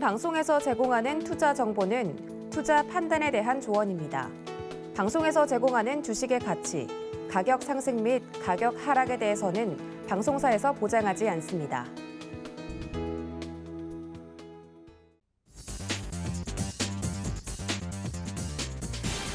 방송에서 제공하는 투자 정보는 투자 판단에 대한 조언입니다. 방송에서 제공하는 주식의 가치, 가격 상승 및 가격 하락에 대해서는 방송사에서 보장하지 않습니다.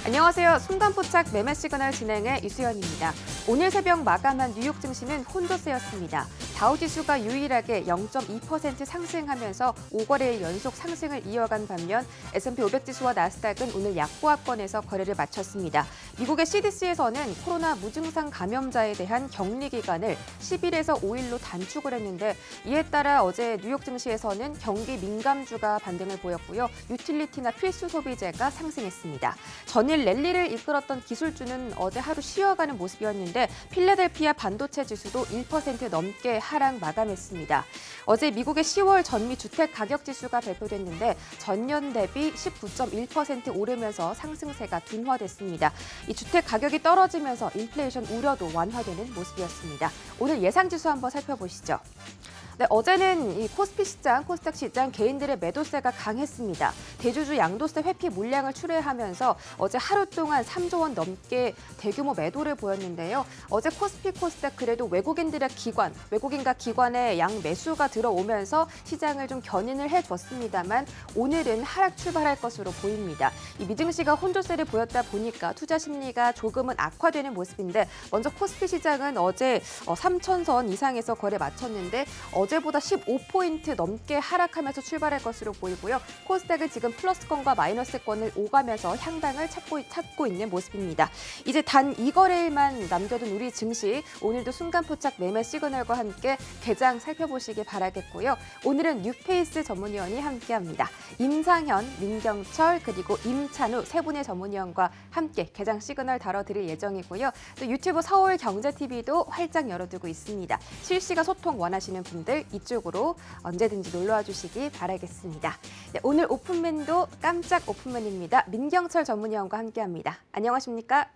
안녕하세요. 순간포착 매매 시그널 진행의 이수연입니다. 오늘 새벽 마감한 뉴욕 증시는 혼조세였습니다. 다우지수가 유일하게 0.2% 상승하면서 5거래일 연속 상승을 이어간 반면 S&P 500 지수와 나스닥은 오늘 약보합권에서 거래를 마쳤습니다. 미국의 CDC에서는 코로나 무증상 감염자에 대한 격리 기간을 10일에서 5일로 단축을 했는데 이에 따라 어제 뉴욕 증시에서는 경기 민감주가 반등을 보였고요. 유틸리티나 필수 소비재가 상승했습니다. 전일 랠리를 이끌었던 기술주는 어제 하루 쉬어가는 모습이었는데 필라델피아 반도체 지수도 1% 넘게 하락 마감했습니다. 어제 미국의 10월 전미 주택 가격 지수가 발표됐는데 전년 대비 19.1% 오르면서 상승세가 둔화됐습니다. 이 주택 가격이 떨어지면서 인플레이션 우려도 완화되는 모습이었습니다. 오늘 예상 지수 한번 살펴보시죠. 네, 어제는 이 코스피 시장, 코스닥 시장 개인들의 매도세가 강했습니다. 대주주 양도세 회피 물량을 출회하면서 어제 하루 동안 3조 원 넘게 대규모 매도를 보였는데요. 어제 코스피, 코스닥 그래도 외국인과 기관의 양 매수가 들어오면서 시장을 좀 견인을 해줬습니다만 오늘은 하락 출발할 것으로 보입니다. 이 미증시가 혼조세를 보였다 보니까 투자 심리가 조금은 악화되는 모습인데 먼저 코스피 시장은 어제 3,000선 이상에서 거래 마쳤는데 어제보다 15포인트 넘게 하락하면서 출발할 것으로 보이고요. 코스닥은 지금 플러스권과 마이너스권을 오가면서 향방을 찾고 있는 모습입니다. 이제 단 2거래일만 남겨둔 우리 증시, 오늘도 순간포착 매매 시그널과 함께 개장 살펴보시기 바라겠고요. 오늘은 뉴페이스 전문위원이 함께합니다. 임상현, 민경철, 그리고 임찬우 세 분의 전문위원과 함께 개장 시그널 다뤄드릴 예정이고요. 또 유튜브 서울경제TV도 활짝 열어두고 있습니다. 실시간 소통 원하시는 분들 이쪽으로 언제든지 놀러와 주시기 바라겠습니다. 네, 오늘 오픈맨도 깜짝 오픈맨입니다. 민경철 전문위원과 함께합니다. 안녕하십니까?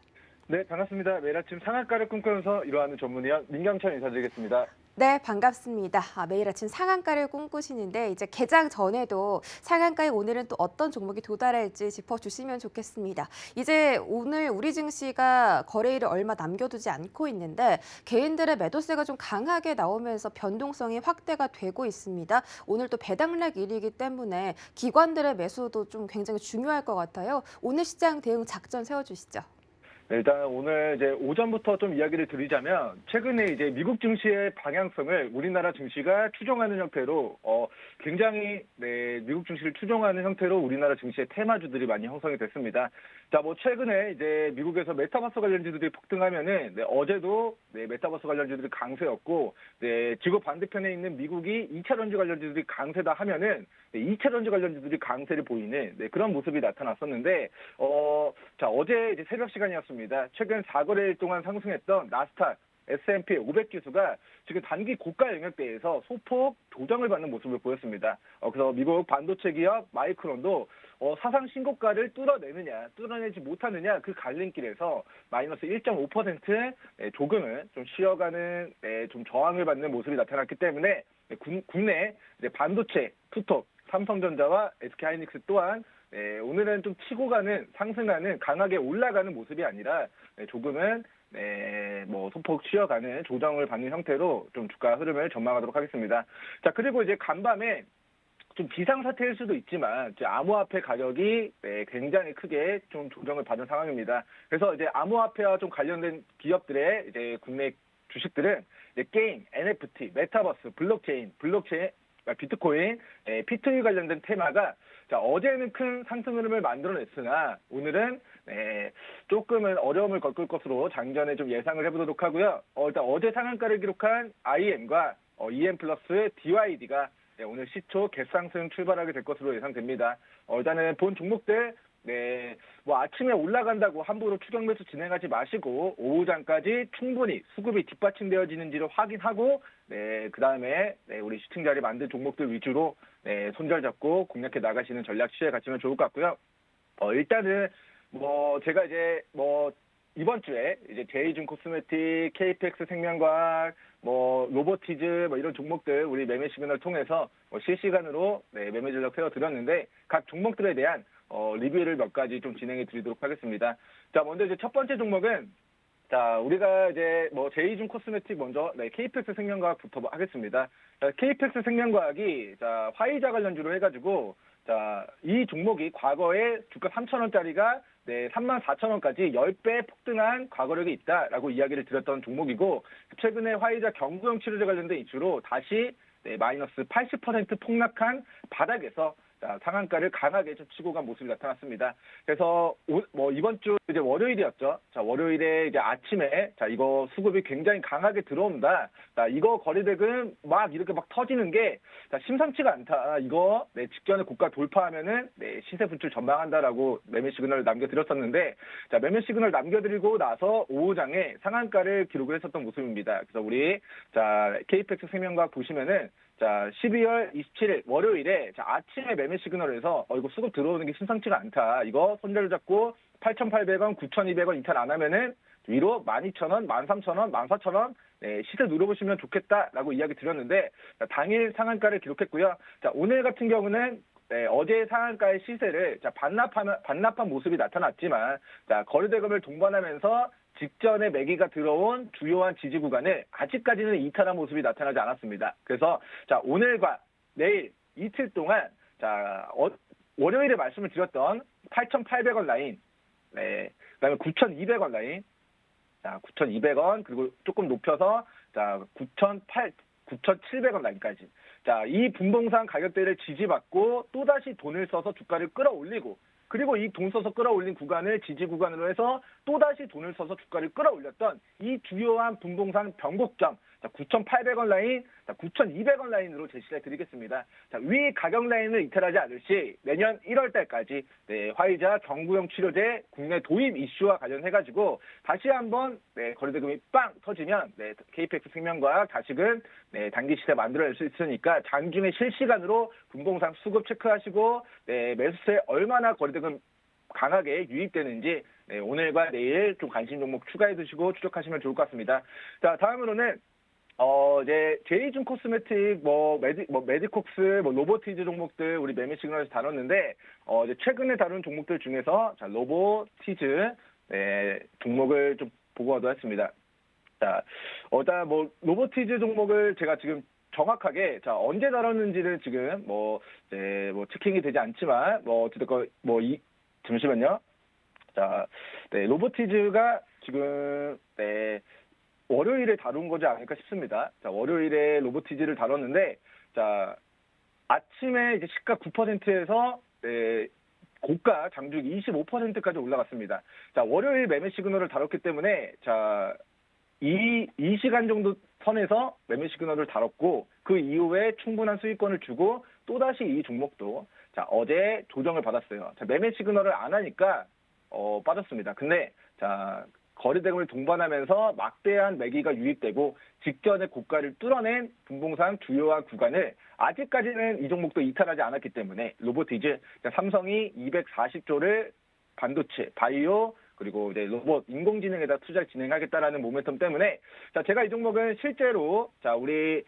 네, 반갑습니다. 매일 아침 상한가를 꿈꾸면서 일어나는 전문위원 민경철 인사드리겠습니다. 네, 반갑습니다. 매일 아침 상한가를 꿈꾸시는데 이제 개장 전에도 상한가에 오늘은 또 어떤 종목이 도달할지 짚어주시면 좋겠습니다. 이제 오늘 우리 증시가 거래일을 얼마 남겨두지 않고 있는데 개인들의 매도세가 좀 강하게 나오면서 변동성이 확대가 되고 있습니다. 오늘 또 배당락일이기 때문에 기관들의 매수도 좀 굉장히 중요할 것 같아요. 오늘 시장 대응 작전 세워주시죠. 네, 일단 오늘 이제 오전부터 좀 이야기를 드리자면 최근에 이제 미국 증시의 방향성을 우리나라 증시가 추종하는 형태로 굉장히 미국 증시를 추종하는 형태로 우리나라 증시의 테마주들이 많이 형성이 됐습니다. 자, 뭐 최근에 이제 미국에서 메타버스 관련주들이 폭등하면은 어제도 메타버스 관련주들이 강세였고 지구 반대편에 있는 미국이 2차 전지 관련주들이 강세다 하면은 2차 전지 관련주들이 강세를 보이는 그런 모습이 나타났었는데 자, 어제 이제 새벽 시간이었습니다. 최근 4거래일 동안 상승했던 나스닥, S&P 500 지수가 지금 단기 고가 영역대에서 소폭 조정을 받는 모습을 보였습니다. 그래서 미국 반도체 기업 마이크론도 사상 신고가를 뚫어내지 못하느냐 그 갈림길에서 마이너스 1.5% 조금은 좀 쉬어가는 좀 저항을 받는 모습이 나타났기 때문에 국내 반도체 투톱 삼성전자와 SK하이닉스 또한 오늘은 좀 치고 가는, 상승하는, 강하게 올라가는 모습이 아니라 조금은 뭐 소폭 쉬어가는 조정을 받는 형태로 좀 주가 흐름을 전망하도록 하겠습니다. 자, 그리고 이제 간밤에 좀 비상사태일 수도 있지만 암호화폐 가격이 굉장히 크게 좀 조정을 받은 상황입니다. 그래서 이제 암호화폐와 좀 관련된 기업들의 이제 국내 주식들은 이제 게임, NFT, 메타버스, 블록체인, 비트코인, P2E 관련된 테마가 자, 어제는 큰 상승 흐름을 만들어냈으나 오늘은 조금은 어려움을 겪을 것으로 장전에 좀 예상을 해보도록 하고요. 일단 어제 상한가를 기록한 IM과 EM 플러스 DYD가 오늘 시초 갭상승 출발하게 될 것으로 예상됩니다. 일단은 본 종목들 뭐 아침에 올라간다고 함부로 추격 매수 진행하지 마시고 오후장까지 충분히 수급이 뒷받침되어지는지를 확인하고 그 다음에 우리 시청 자리 만든 종목들 위주로 손절 잡고 공략해 나가시는 전략 취해 가시면 좋을 것 같고요. 일단은 뭐 제가 이제 뭐 이번 주에 이제 제이준 코스메틱, KPX 생명과학, 뭐 로보티즈 뭐 이런 종목들 우리 매매 시그널 통해서 실시간으로 매매 전략 세워드렸는데 각 종목들에 대한 리뷰를 몇 가지 좀 진행해 드리도록 하겠습니다. 자, 먼저 이제 첫 번째 종목은 자, 우리가 이제 뭐 제이준 코스메틱 먼저 KPX 생명과학부터 하겠습니다. 자, KPX 생명과학이 자, 화이자 관련주로 해가지고 자, 이 종목이 과거에 주가 3,000원짜리가 34,000원까지 10배 폭등한 과거력이 있다라고 이야기를 드렸던 종목이고 최근에 화이자 경구용 치료제 관련된 이슈로 다시 마이너스 80% 폭락한 바닥에서 자, 상한가를 강하게 좀 치고 간 모습이 나타났습니다. 그래서 이번 주 이제 월요일이었죠. 자, 월요일에 이제 아침에 자, 이거 수급이 굉장히 강하게 들어온다. 자, 이거 거래대금 막 이렇게 막 터지는 게 자, 심상치가 않다. 이거 직전에 고가 돌파하면은 시세 분출 전망한다라고 매매 시그널을 남겨드렸었는데 자, 매매 시그널 남겨드리고 나서 오후장에 상한가를 기록을 했었던 모습입니다. 그래서 우리 자, KPX 생명과학 보시면은 자, 12월 27일 월요일에 자, 아침에 매매 시그널에서 이거 수급 들어오는 게 심상치가 않다. 이거 손절 잡고 8,800원, 9,200원 이탈 안 하면은 위로 12,000원, 13,000원, 14,000원 시세 누려보시면 좋겠다라고 이야기 드렸는데 자, 당일 상한가를 기록했고요. 자, 오늘 같은 경우는 어제 상한가의 시세를 자, 반납한 모습이 나타났지만 자, 거래대금을 동반하면서 직전에 매기가 들어온 주요한 지지 구간을 아직까지는 이탈한 모습이 나타나지 않았습니다. 그래서 자, 오늘과 내일 이틀 동안 자, 월요일에 말씀을 드렸던 8,800원 라인, 그다음에 9,200원 라인, 자, 9,200원 그리고 조금 높여서 자, 9,700원 라인까지. 자, 이 분봉상 가격대를 지지받고 또다시 돈을 써서 주가를 끌어올리고 그리고 이 돈 써서 끌어올린 구간을 지지 구간으로 해서 또다시 돈을 써서 주가를 끌어올렸던 이 주요한 분봉상 변곡점 9,800원 라인, 9,200원 라인으로 제시해 드리겠습니다. 자, 위 가격 라인을 이탈하지 않을 시 내년 1월 달까지 화이자 경구용 치료제 국내 도입 이슈와 관련해가지고 다시 한번 거래대금이 빵 터지면 KPX 생명과학 다시금 단기 시세 만들어낼 수 있으니까 장중에 실시간으로 분봉상 수급 체크하시고 매수세 얼마나 거래대금 강하게 유입되는지 오늘과 내일 좀 관심 종목 추가해 두시고 추적하시면 좋을 것 같습니다. 자, 다음으로는 이제 제이준 코스메틱, 메디콕스, 로보티즈 종목들 우리 매매 시그널에서 다뤘는데 이제 최근에 다룬 종목들 중에서 자, 로보티즈 종목을 좀 보고 가도록 하겠습니다. 자, 로보티즈 종목을 제가 지금 정확하게 자, 언제 다뤘는지는 지금 체킹이 되지 않지만 어쨌든 잠시만요. 자, 로보티즈가 지금 월요일에 다룬 거지 않을까 싶습니다. 자, 월요일에 로보티즈를 다뤘는데, 자, 아침에 이제 시가 9%에서, 고가 장중 25%까지 올라갔습니다. 자, 월요일 매매 시그널을 다뤘기 때문에, 자, 이 시간 정도 선에서 매매 시그널을 다뤘고, 그 이후에 충분한 수익권을 주고, 또다시 이 종목도, 자, 어제 조정을 받았어요. 자, 매매 시그널을 안 하니까, 빠졌습니다. 근데, 자, 거래대금을 동반하면서 막대한 매기가 유입되고 직전에 고가를 뚫어낸 분봉상 주요한 구간을 아직까지는 이 종목도 이탈하지 않았기 때문에 로보티즈, 삼성이 240조를 반도체, 바이오 그리고 이제 로봇, 인공지능에다 투자를 진행하겠다라는 모멘텀 때문에 자, 제가 이 종목은 실제로 자, 우리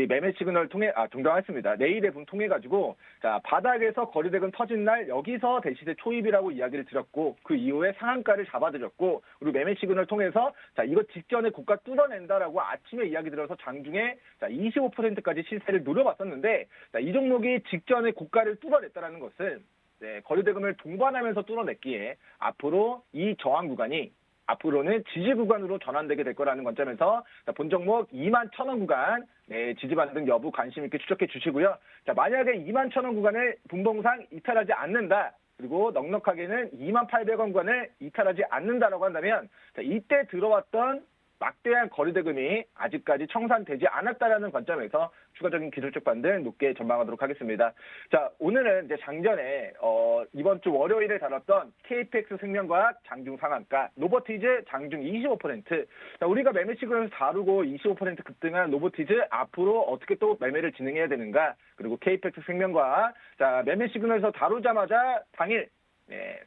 매매 시그널 통해 정정했습니다. 내일의 분 통해 가지고 자, 바닥에서 거래대금 터진 날 여기서 대시세 초입이라고 이야기를 드렸고 그 이후에 상한가를 잡아드렸고 그리고 매매 시그널 통해서 자, 이거 직전에 고가 뚫어낸다라고 아침에 이야기 들어서 장중에 자, 25%까지 시세를 노려봤었는데 자, 이 종목이 직전에 고가를 뚫어냈다라는 것은 거래대금을 동반하면서 뚫어냈기에 앞으로 이 저항 구간이 앞으로는 지지 구간으로 전환되게 될 거라는 관점에서 본 종목 21,000원 구간 지지 반등 여부 관심 있게 추적해 주시고요. 자, 만약에 21,000원 구간을 분봉상 이탈하지 않는다. 그리고 넉넉하게는 28,000원 구간을 이탈하지 않는다라고 한다면 자, 이때 들어왔던 막대한 거래대금이 아직까지 청산되지 않았다라는 관점에서 추가적인 기술적 반등 높게 전망하도록 하겠습니다. 자, 오늘은 이제 장전에 이번 주 월요일에 다뤘던 KPX 생명과학 장중 상한가, 로보티즈 장중 25%. 자, 우리가 매매 시그널에서 다루고 25% 급등한 로보티즈 앞으로 어떻게 또 매매를 진행해야 되는가? 그리고 KPX 생명과학 자, 매매 시그널에서 다루자마자 당일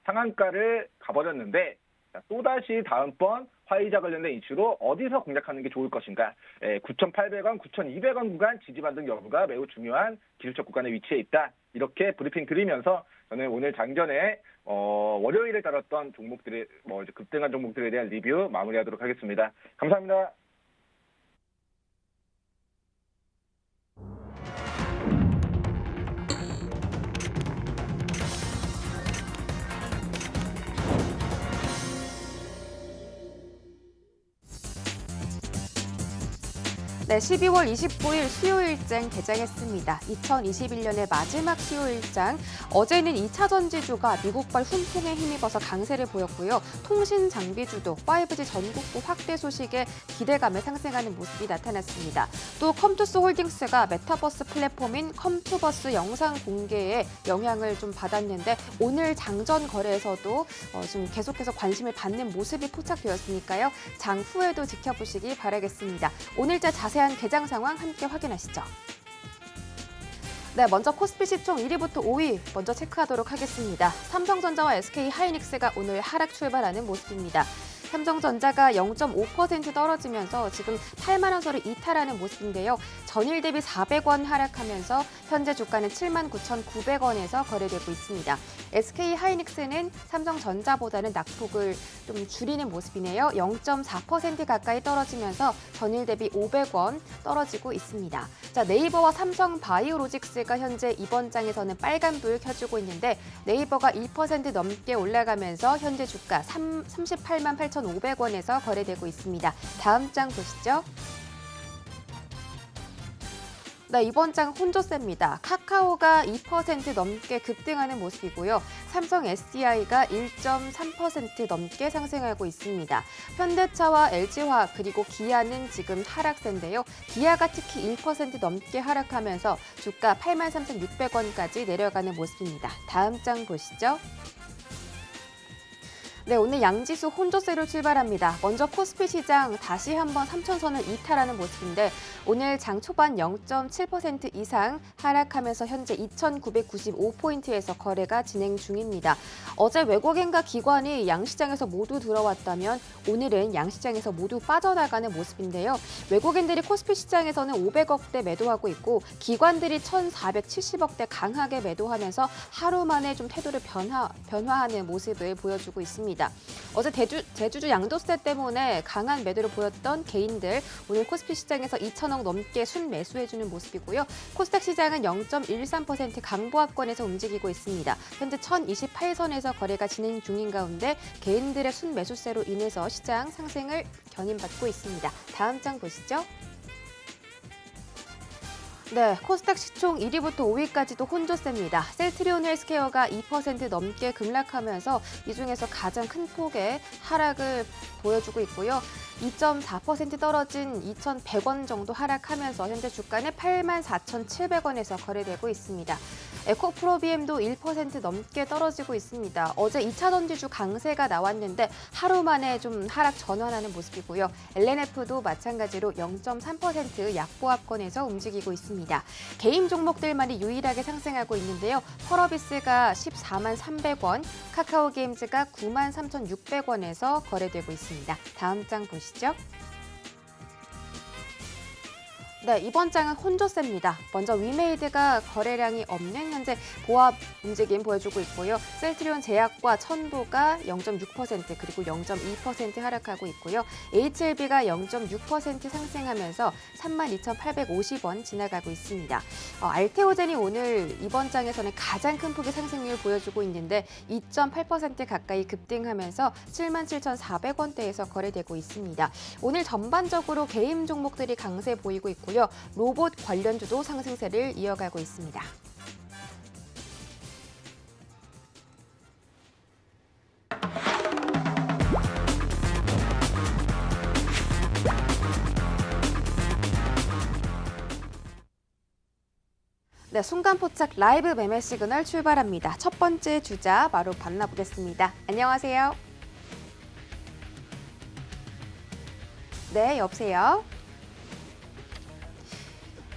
상한가를 가버렸는데 자, 또다시 다음번 화이자 관련된 이슈로 어디서 공략하는 게 좋을 것인가. 9,800원, 9,200원 구간 지지 반등 여부가 매우 중요한 기술적 구간에 위치해 있다. 이렇게 브리핑 드리면서 저는 오늘 장전에 월요일에 다뤘던 종목들의 이제 급등한 종목들에 대한 리뷰 마무리하도록 하겠습니다. 감사합니다. 네, 12월 25일 수요일장 개장했습니다. 2021년의 마지막 수요일장. 어제는 2차 전지주가 미국발 훈풍에 힘입어서 강세를 보였고요. 통신 장비주도 5G 전국부 확대 소식에 기대감을 상승하는 모습이 나타났습니다. 또 컴투스 홀딩스가 메타버스 플랫폼인 컴투버스 영상 공개에 영향을 좀 받았는데 오늘 장전 거래에서도 좀 계속해서 관심을 받는 모습이 포착되었으니까요. 장 후에도 지켜보시기 바라겠습니다. 오늘자 자세한 개장 상황 함께 확인하시죠. 네, 먼저 코스피 시총 1위부터 5위 먼저 체크하도록 하겠습니다. 삼성전자와 SK하이닉스가 오늘 하락 출발하는 모습입니다. 삼성전자가 0.5% 떨어지면서 지금 8만 원 선을 이탈하는 모습인데요. 전일 대비 400원 하락하면서 현재 주가는 79,900원에서 거래되고 있습니다. SK하이닉스는 삼성전자보다는 낙폭을 좀 줄이는 모습이네요. 0.4% 가까이 떨어지면서 전일 대비 500원 떨어지고 있습니다. 자, 네이버와 삼성바이오로직스가 현재 이번 장에서는 빨간불 켜주고 있는데 네이버가 1% 넘게 올라가면서 현재 주가 38만 8,500원에서 거래되고 있습니다. 다음 장 보시죠. 네, 이번 장 혼조세입니다. 카카오가 2% 넘게 급등하는 모습이고요. 삼성 SDI가 1.3% 넘게 상승하고 있습니다. 현대차와 LG화학 그리고 기아는 지금 하락세인데요. 기아가 특히 1% 넘게 하락하면서 주가 83,600원까지 내려가는 모습입니다. 다음 장 보시죠. 네, 오늘 양지수 혼조세로 출발합니다. 먼저 코스피 시장 다시 한번 3,000선을 이탈하는 모습인데 오늘 장 초반 0.7% 이상 하락하면서 현재 2,995포인트에서 거래가 진행 중입니다. 어제 외국인과 기관이 양시장에서 모두 들어왔다면 오늘은 양시장에서 모두 빠져나가는 모습인데요. 외국인들이 코스피 시장에서는 500억대 매도하고 있고 기관들이 1,470억대 강하게 매도하면서 하루 만에 좀 태도를 변화하는 모습을 보여주고 있습니다. 어제 제주주 양도세 때문에 강한 매도를 보였던 개인들 오늘 코스피 시장에서 2천억 넘게 순매수해주는 모습이고요. 코스닥 시장은 0.13% 강보합권에서 움직이고 있습니다. 현재 1,028선에서 거래가 진행 중인 가운데 개인들의 순매수세로 인해서 시장 상승을 견인받고 있습니다. 다음 장 보시죠. 네, 코스닥 시총 1위부터 5위까지도 혼조세입니다. 셀트리온 헬스케어가 2% 넘게 급락하면서 이 중에서 가장 큰 폭의 하락을 보여주고 있고요. 2.4% 떨어진 2,100원 정도 하락하면서 현재 주가는 84,700원에서 거래되고 있습니다. 에코프로비엠도 1% 넘게 떨어지고 있습니다. 어제 2차 전지주 강세가 나왔는데 하루 만에 좀 하락 전환하는 모습이고요. LNF도 마찬가지로 0.3% 약보합권에서 움직이고 있습니다. 개인 종목들만이 유일하게 상승하고 있는데요. 펄어비스가 14만 300원, 카카오게임즈가 9만 3,600원에서 거래되고 있습니다. 다음 장 보시죠. 네, 이번 장은 혼조세입니다. 먼저 위메이드가 거래량이 없는 현재 보합 움직임 보여주고 있고요. 셀트리온 제약과 천도가 0.6% 그리고 0.2% 하락하고 있고요. HLB가 0.6% 상승하면서 32,850원 지나가고 있습니다. 알테오젠이 오늘 이번 장에서는 가장 큰 폭의 상승률을 보여주고 있는데 2.8% 가까이 급등하면서 77,400원대에서 거래되고 있습니다. 오늘 전반적으로 개인 종목들이 강세 보이고 있고요. 로봇 관련주도 상승세를 이어가고 있습니다. 네, 순간포착 라이브 매매 시그널 출발합니다. 첫 번째 주자 바로 만나보겠습니다. 안녕하세요. 네, 여보세요.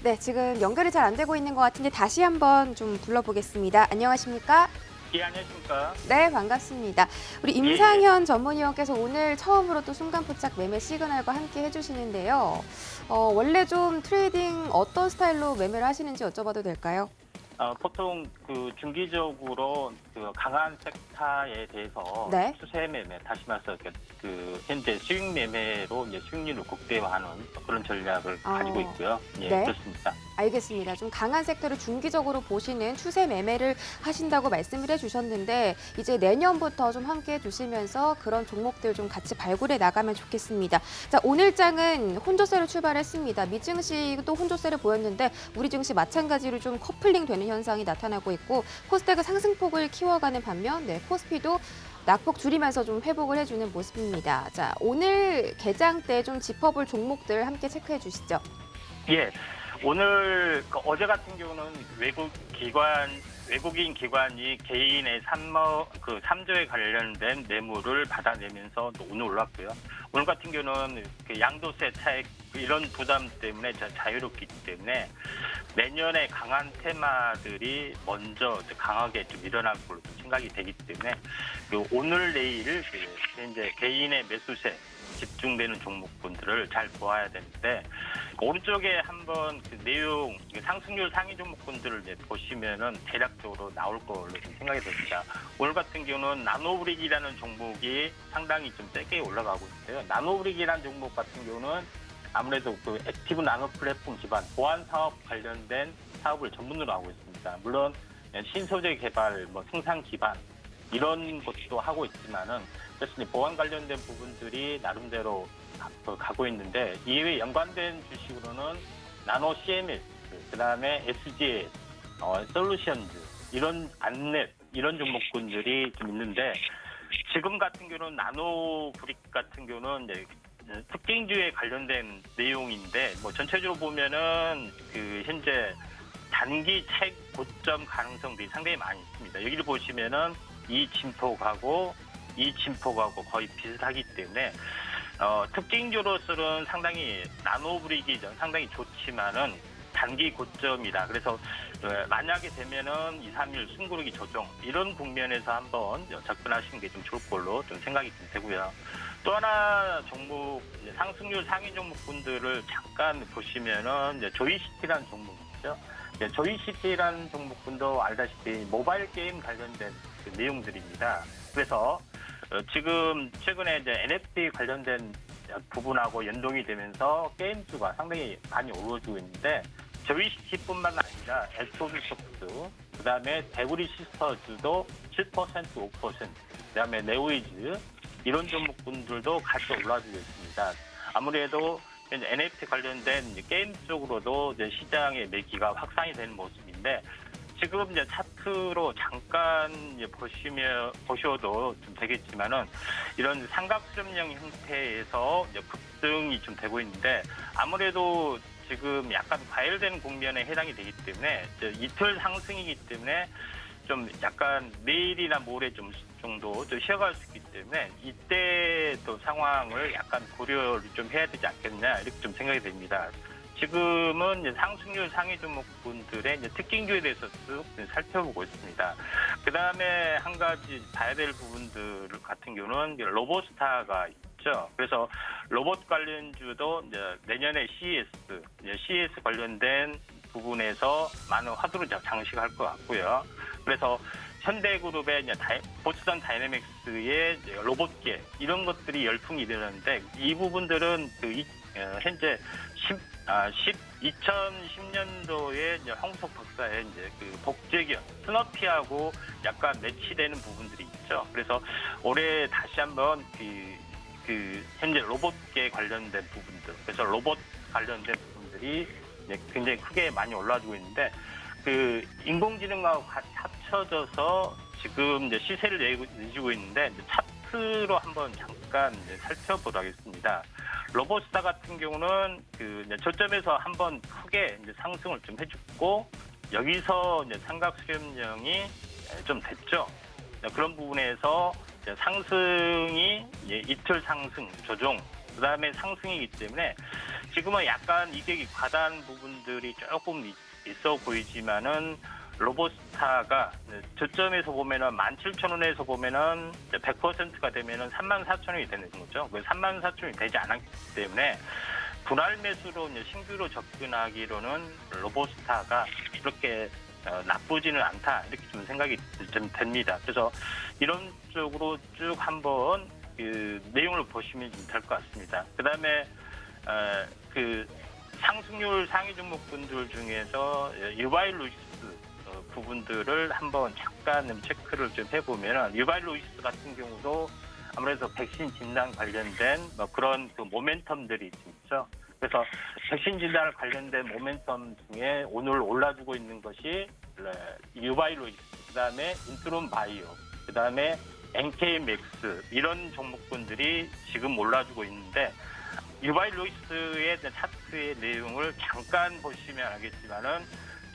네, 지금 연결이 잘 안 되고 있는 것 같은데 다시 한번 좀 불러보겠습니다. 안녕하십니까? 예, 안녕하십니까. 네, 반갑습니다. 우리 예, 임상현 전문위원께서 오늘 처음으로 또 순간포착 매매 시그널과 함께 해주시는데요. 원래 좀 트레이딩 어떤 스타일로 매매를 하시는지 여쭤봐도 될까요? 보통 그 중기적으로 그 강한 섹터에 대해서 네. 추세 매매, 다시 말해서 그 현재 수익 매매로 이제 수익률을 극대화하는 그런 전략을 가지고 있고요. 예, 네. 그렇습니다. 알겠습니다. 좀 강한 섹터를 중기적으로 보시는 추세 매매를 하신다고 말씀을 해주셨는데 이제 내년부터 좀 함께 해주시면서 그런 종목들 좀 같이 발굴해 나가면 좋겠습니다. 자, 오늘 장은 혼조세로 출발했습니다. 미증시도 혼조세를 보였는데 우리 증시 마찬가지로 좀 커플링 되는 현상이 나타나고 있고 코스닥은 상승폭을 키워가는 반면 코스피도 낙폭 줄이면서 좀 회복을 해주는 모습입니다. 자, 오늘 개장 때 좀 짚어볼 종목들 함께 체크해 주시죠. 예. 오늘 어제 같은 경우는 외국인 기관이 개인의 3조에 관련된 뇌물을 받아내면서 또 오늘 올랐고요. 오늘 같은 경우는 그 양도세 차익 이런 부담 때문에 자유롭기 때문에 내년에 강한 테마들이 먼저 강하게 좀 일어날 걸로 좀 생각이 되기 때문에 그 오늘 내일 현재 개인의 매수세 집중되는 종목군들을 잘 보아야 되는데 오른쪽에 한번 그 내용 상승률 상위 종목군들을 이제 보시면은 대략적으로 나올 걸로 좀 생각이 됩니다. 오늘 같은 경우는 나노브릭이라는 종목이 상당히 좀 세게 올라가고 있어요. 나노브릭이라는 종목 같은 경우는 아무래도 그 액티브 나노 플랫폼 기반 보안 사업 관련된 사업을 전문으로 하고 있습니다. 물론 신소재 개발, 생산 기반 이런 것도 하고 있지만은 그렇습니다. 보안 관련된 부분들이 나름대로 가고 있는데 이외에 연관된 주식으로는 나노 CMS, 그다음에 SGS, 솔루션즈 이런 안넷 이런 종목군들이 좀 있는데 지금 같은 경우는 나노브릭 같은 경우는 이제 특징주에 관련된 내용인데 전체적으로 보면은 그 현재 단기 차익 고점 가능성들이 상당히 많이 있습니다. 여기를 보시면은 이 진폭하고 거의 비슷하기 때문에 특징주로서는 상당히 나노브릭이 상당히 좋지만은 단기 고점이다. 그래서 만약에 되면은 2, 3일 숨고르기 조정 이런 국면에서 한번 접근하시는 게 좀 좋을 걸로 좀 생각이 좀 되고요. 또 하나 종목 상승률 상위 종목군들을 잠깐 보시면은 조이시티라는 종목이죠. 조이시티라는 종목군도 알다시피 모바일 게임 관련된 그 내용들입니다. 그래서 지금 최근에 이제 NFT 관련된 부분하고 연동이 되면서 게임 수가 상당히 많이 오르고 있는데 조이시티뿐만 아니라 에스토니소프트, 그다음에 데브리 시스터즈도 7%, 5%, 그다음에 네오이즈 이런 종목군들도 같이 올라주고 있습니다. 아무래도 이제 NFT 관련된 게임 쪽으로도 이제 시장의 매기가 확산이 되는 모습인데 지금 이제 차트로 잠깐 보셔도 좀 되겠지만은 이런 삼각수렴형 형태에서 이제 급등이 좀 되고 있는데 아무래도 지금 약간 과열되는 국면에 해당이 되기 때문에 이틀 상승이기 때문에 좀 약간 내일이나 모레 정도 좀 쉬어갈 수 있기 때문에 이때 또 상황을 약간 고려를 좀 해야 되지 않겠냐 이렇게 좀 생각이 됩니다. 지금은 이제 상승률 상위 종목군들의 이제 특징주에 대해서 쭉 살펴보고 있습니다. 그 다음에 한 가지 봐야 될 부분들 같은 경우는 로보스타가 있죠. 그래서 로봇 관련주도 이제 내년에 CES 관련된 부분에서 많은 화두를 장식할 것 같고요. 그래서 현대그룹의 보스턴 다이내믹스의 로봇계 이런 것들이 열풍이 되는데 이 부분들은 현재 2010년도에 홍석 박사의 그 복제견 스너피하고 약간 매치되는 부분들이 있죠. 그래서 올해 다시 한번 현재 로봇계 관련된 부분들, 그래서 로봇 관련된 부분들이 굉장히 크게 많이 올라주고 있는데 그 인공지능하고 같이 합쳐져서 지금 이제 시세를 내주고 있는데 차트로 한번 잠깐 살펴보도록 하겠습니다. 로보스타 같은 경우는 저점에서 한번 크게 상승을 좀 해줬고 여기서 삼각수렴형이 좀 됐죠. 그런 부분에서 상승이 이틀 상승 조정, 그다음에 상승이기 때문에 지금은 약간 이격이 과다한 부분들이 조금 있어 보이지만은 로보스타가 저점에서 보면은 17,000원에서 보면은 100%가 되면은 34,000원이 되는 거죠. 34,000원이 되지 않았기 때문에 분할 매수로 이제 신규로 접근하기로는 로보스타가 그렇게 나쁘지는 않다 이렇게 좀 생각이 좀 됩니다. 그래서 이런 쪽으로 쭉 한번 그 내용을 보시면 될 것 같습니다. 그다음에 그 상승률 상위 종목분들 중에서 유바일 루이스 부분들을 한번 잠깐 체크를 좀 해보면 유바일 루이스 같은 경우도 아무래도 백신 진단 관련된 뭐 그런 그 모멘텀들이 있죠. 그래서 백신 진단 관련된 모멘텀 중에 오늘 올라주고 있는 것이 유바일 루이스, 그다음에 인트론 바이오, 그다음에 NK맥스 이런 종목군들이 지금 올라주고 있는데 유바일 루이스의 차트의 내용을 잠깐 보시면 알겠지만은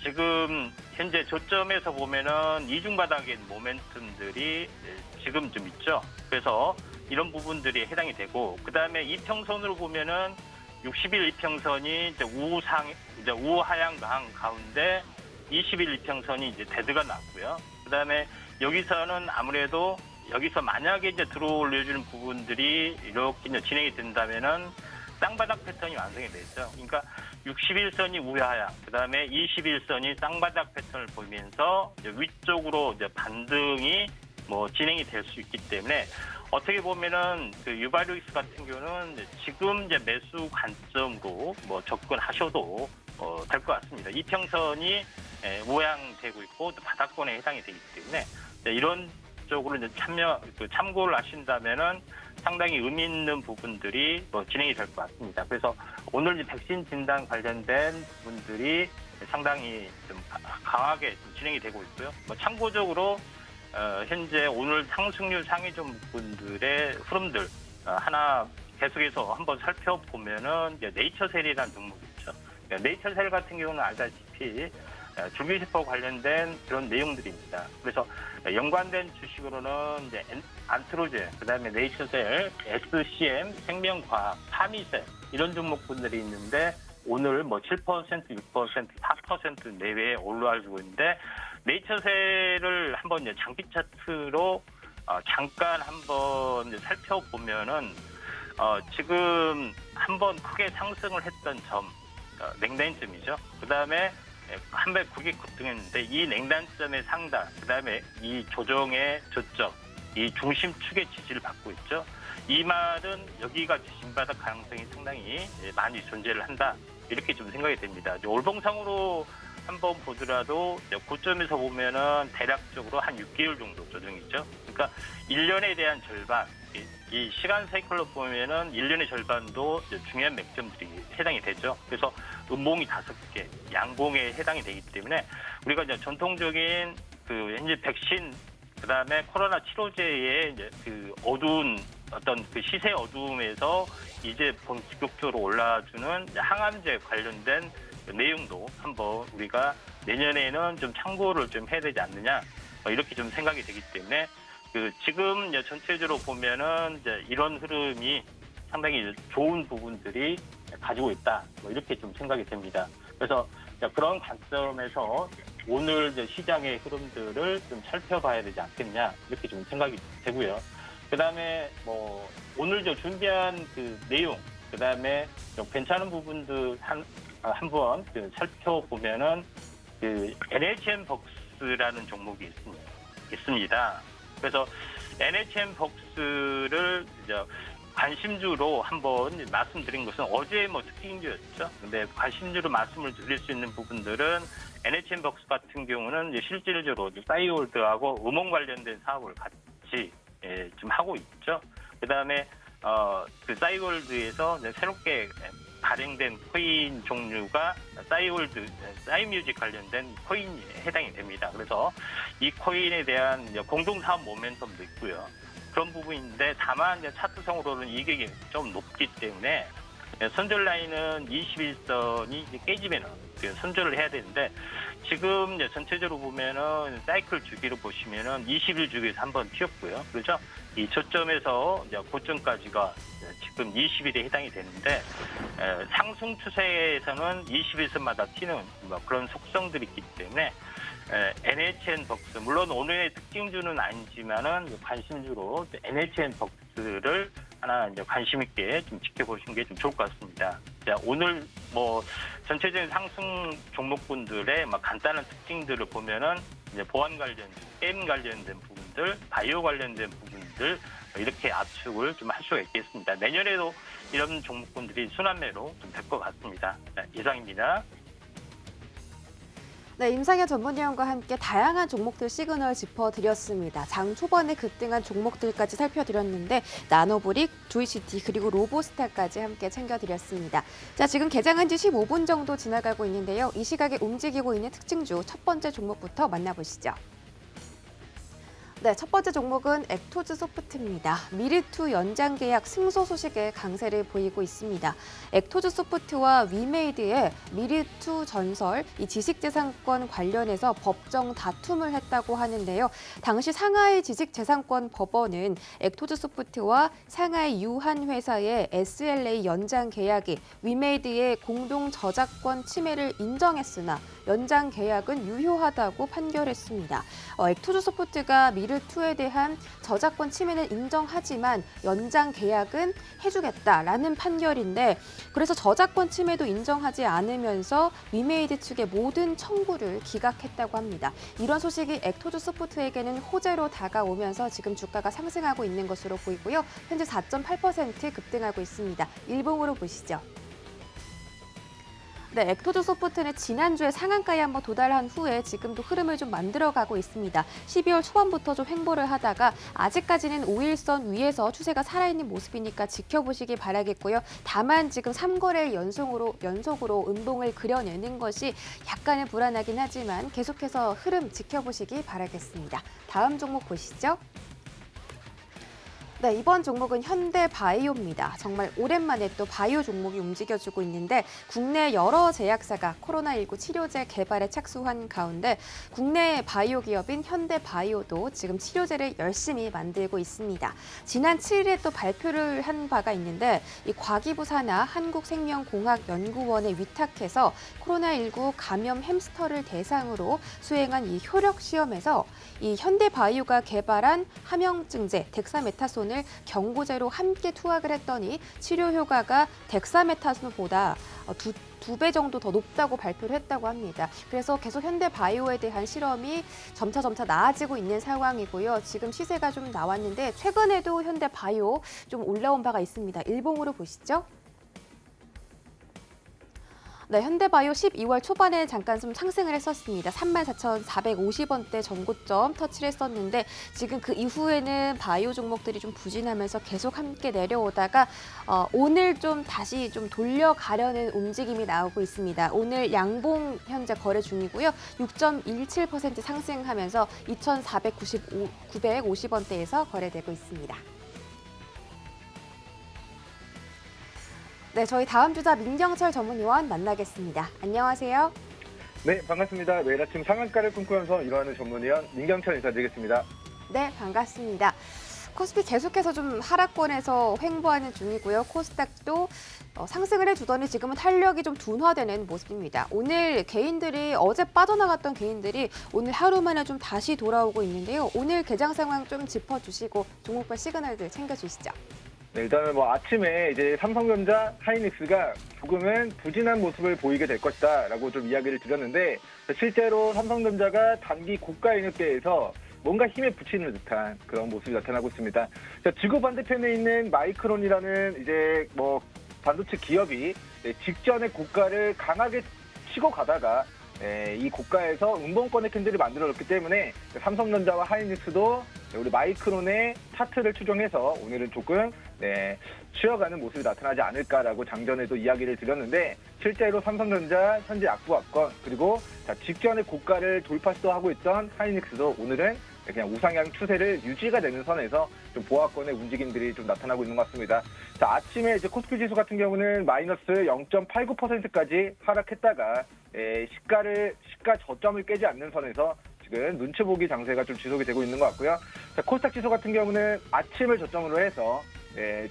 지금 현재 저점에서 보면은 이중바닥의 모멘텀들이 지금 좀 있죠. 그래서 이런 부분들이 해당이 되고 그다음에 이평선으로 보면은 60일 이평선이 이제 우하향 가운데 20일 이평선이 이제 데드가 났고요. 그다음에 여기서는 아무래도 여기서 만약에 이제 들어올려주는 부분들이 이렇게 이제 진행이 된다면은 쌍바닥 패턴이 완성이 되죠. 그러니까 61선이 우하향, 그다음에 21선이 쌍바닥 패턴을 보이면서 이제 위쪽으로 이제 반등이 뭐 진행이 될 수 있기 때문에 어떻게 보면은 그 유바리스 같은 경우는 지금 이제 매수 관점으로 뭐 접근하셔도 될 것 같습니다. 이평선이 우하향되고 있고 또 바닥권에 해당이 되기 때문에 이런 쪽으로 이제 참고를 하신다면은 상당히 의미 있는 부분들이 뭐 진행이 될 것 같습니다. 그래서 오늘 이제 백신 진단 관련된 부분들이 상당히 좀 강하게 좀 진행이 되고 있고요. 뭐 참고적으로 현재 오늘 상승률 상위 종목분들의 흐름들 하나 계속해서 한번 살펴보면은 이제 네이처셀이라는 종목이 있죠. 네이처셀 같은 경우는 알다시피 줄기세포 관련된 그런 내용들입니다. 그래서 연관된 주식으로는 이제 안트로제, 그다음에 네이처셀, SCM, 생명과학, 파미셀 이런 종목분들이 있는데 오늘 뭐 7%, 6%, 4% 내외에 올라가지고 있는데 네이처셀을 한번 이제 장기 차트로 잠깐 한번 이제 살펴보면은 지금 한번 크게 상승을 했던 점 냉단점이죠. 그다음에 한 배 크게 급등했는데 이 냉단점의 상단, 그다음에 이 조정의 저점, 이 중심축의 지지를 받고 있죠. 이 말은 여기가 진바닥 가능성이 상당히 많이 존재를 한다. 이렇게 좀 생각이 됩니다. 올봉상으로 한번 보더라도 고점에서 보면은 대략적으로 한 6개월 정도 조정이죠. 그러니까 1년에 대한 절반, 이 시간 사이클로 보면은 1년의 절반도 중요한 맥점들이 해당이 되죠. 그래서 음봉이 5개, 양봉에 해당이 되기 때문에 우리가 이제 전통적인 그 현재 백신, 그다음에 코로나 치료제의 이제 그 어두운 어떤 그 시세 어두움에서 이제 본격적으로 올라주는 항암제 관련된 내용도 한번 우리가 내년에는 좀 참고를 좀 해야 되지 않느냐 이렇게 좀 생각이 되기 때문에 그 지금 이제 전체적으로 보면은 이제 이런 흐름이 상당히 좋은 부분들이 가지고 있다 뭐 이렇게 좀 생각이 됩니다. 그래서 그런 관점에서 오늘 이제 시장의 흐름들을 좀 살펴봐야 되지 않겠냐 이렇게 좀 생각이 되고요. 그다음에 뭐 오늘 저 준비한 그 내용, 그다음에 좀 괜찮은 부분들 한번 그 살펴보면은 그 NHN 벅스라는 종목이 있습니다. 그래서 NHN 벅스를 이제 관심주로 한번 말씀드린 것은 어제 뭐 특징주였죠. 근데 관심주로 말씀을 드릴 수 있는 부분들은 NHN 벅스 같은 경우는 이제 실질적으로 싸이월드하고 음원 관련된 사업을 같이 좀 하고 있죠. 그다음에 그 싸이월드에서 새롭게 발행된 코인 종류가 싸이월드, 싸이뮤직 관련된 코인에 해당이 됩니다. 그래서 이 코인에 대한 공동 사업 모멘텀도 있고요. 그런 부분인데 다만 차트성으로는 이익이 좀 높기 때문에 손절 라인은 21선이 깨지면은 손절을 해야 되는데 지금 전체적으로 보면은 사이클 주기로 보시면은 20일 주기에서 한번 튀었고요. 그렇죠? 이 저점에서 고점까지가 지금 20일에 해당이 되는데 상승 추세에서는 21선마다 튀는 그런 속성들이 있기 때문에 NHN벅스, 물론 오늘의 특징주는 아니지만은 관심주로 NHN벅스를 하나 이제 관심 있게 좀 지켜보시는 게 좀 좋을 것 같습니다. 자, 오늘 뭐 전체적인 상승 종목군들의 막 간단한 특징들을 보면은 이제 보안 관련, 게임 관련된 부분들, 바이오 관련된 부분들 이렇게 압축을 좀 할 수가 있겠습니다. 내년에도 이런 종목군들이 순환매로 좀 될 것 같습니다. 네, 이상입니다. 네, 임상현 전문위원과 함께 다양한 종목들 시그널 짚어드렸습니다. 장 초반에 급등한 종목들까지 살펴드렸는데 나노브릭, VCT 그리고 로보스타까지 함께 챙겨드렸습니다. 자, 지금 개장한 지 15분 정도 지나가고 있는데요. 이 시각에 움직이고 있는 특징주 첫 번째 종목부터 만나보시죠. 네, 첫 번째 종목은 액토즈 소프트입니다. 미르투 연장 계약 승소 소식에 강세를 보이고 있습니다. 액토즈 소프트와 위메이드의 미르투 전설, 이 지식재산권 관련해서 법정 다툼을 했다고 하는데요. 당시 상하이 지식재산권 법원은 액토즈 소프트와 상하이 유한 회사의 SLA 연장 계약이 위메이드의 공동 저작권 침해를 인정했으나 연장 계약은 유효하다고 판결했습니다. 액토즈 소프트가 미르2에 대한 저작권 침해는 인정하지만 연장 계약은 해주겠다라는 판결인데, 그래서 저작권 침해도 인정하지 않으면서 위메이드 측의 모든 청구를 기각했다고 합니다. 이런 소식이 액토즈 소프트에게는 호재로 다가오면서 지금 주가가 상승하고 있는 것으로 보이고요. 현재 4.8% 급등하고 있습니다. 일봉으로 보시죠. 네, 액토즈 소프트는 지난주에 상한가에 한번 도달한 후에 지금도 흐름을 좀 만들어가고 있습니다. 12월 초반부터 좀 횡보를 하다가 아직까지는 5일선 위에서 추세가 살아있는 모습이니까 지켜보시기 바라겠고요. 다만 지금 3거래일 연속으로 음봉을 그려내는 것이 약간은 불안하긴 하지만 계속해서 흐름 지켜보시기 바라겠습니다. 다음 종목 보시죠. 네, 이번 종목은 현대바이오입니다. 정말 오랜만에 또 바이오 종목이 움직여주고 있는데 국내 여러 제약사가 코로나19 치료제 개발에 착수한 가운데 국내 바이오 기업인 현대바이오도 지금 치료제를 열심히 만들고 있습니다. 지난 7일에 또 발표를 한 바가 있는데 이 과기부 산하 한국생명공학연구원에 위탁해서 코로나19 감염 햄스터를 대상으로 수행한 이 효력 시험에서 이 현대바이오가 개발한 함영증제 덱사메타손 을 경고제로 함께 투약을 했더니 치료 효과가 덱사메타손보다 두 배 정도 더 높다고 발표를 했다고 합니다. 그래서 계속 현대바이오에 대한 실험이 점차 나아지고 있는 상황이고요. 지금 시세가 좀 나왔는데 최근에도 현대바이오 좀 올라온 바가 있습니다. 일봉으로 보시죠. 네, 현대바이오 12월 초반에 잠깐 좀 상승을 했었습니다. 34,450원대 전고점 터치를 했었는데 지금 그 이후에는 바이오 종목들이 좀 부진하면서 계속 함께 내려오다가 오늘 좀 다시 좀 돌려가려는 움직임이 나오고 있습니다. 오늘 양봉 현재 거래 중이고요. 6.17% 상승하면서 2,950원대에서 거래되고 있습니다. 네, 저희 다음 주자 민경철 전문위원 만나겠습니다. 안녕하세요. 네, 반갑습니다. 매일 아침 상한가를 꿈꾸면서 일하는 전문위원 민경철 인사드리겠습니다. 네, 반갑습니다. 코스피 계속해서 좀 하락권에서 횡보하는 중이고요. 코스닥도 상승을 해주더니 지금은 탄력이 좀 둔화되는 모습입니다. 오늘 개인들이 어제 빠져나갔던 개인들이 오늘 하루 만에 좀 다시 돌아오고 있는데요. 오늘 개장 상황 좀 짚어주시고 종목별 시그널들 챙겨주시죠. 네, 일단은 뭐 아침에 이제 삼성전자, 하이닉스가 조금은 부진한 모습을 보이게 될 것이다라고 좀 이야기를 드렸는데 실제로 삼성전자가 단기 고가 인역대에서 뭔가 힘에 붙이는 듯한 그런 모습이 나타나고 있습니다. 자, 지구 반대편에 있는 마이크론이라는 이제 뭐 반도체 기업이 직전의 고가를 강하게 치고 가다가 이 고가에서 음봉권의 캔들을 만들어줬기 때문에 삼성전자와 하이닉스도 우리 마이크론의 차트를 추종해서 오늘은 조금 쉬어가는 모습이 나타나지 않을까라고 장전에도 이야기를 드렸는데 실제로 삼성전자 현재 악보합권 그리고 직전의 고가를 돌파 시도하고 있던 하이닉스도 오늘은 그냥 우상향 추세를 유지가 되는 선에서 좀 보합권의 움직임들이 좀 나타나고 있는 것 같습니다. 자, 아침에 이제 코스피 지수 같은 경우는 마이너스 0.89%까지 하락했다가 시가 저점을 깨지 않는 선에서 지금 눈치 보기 장세가 좀 지속이 되고 있는 것 같고요. 자, 코스닥 지수 같은 경우는 아침을 저점으로 해서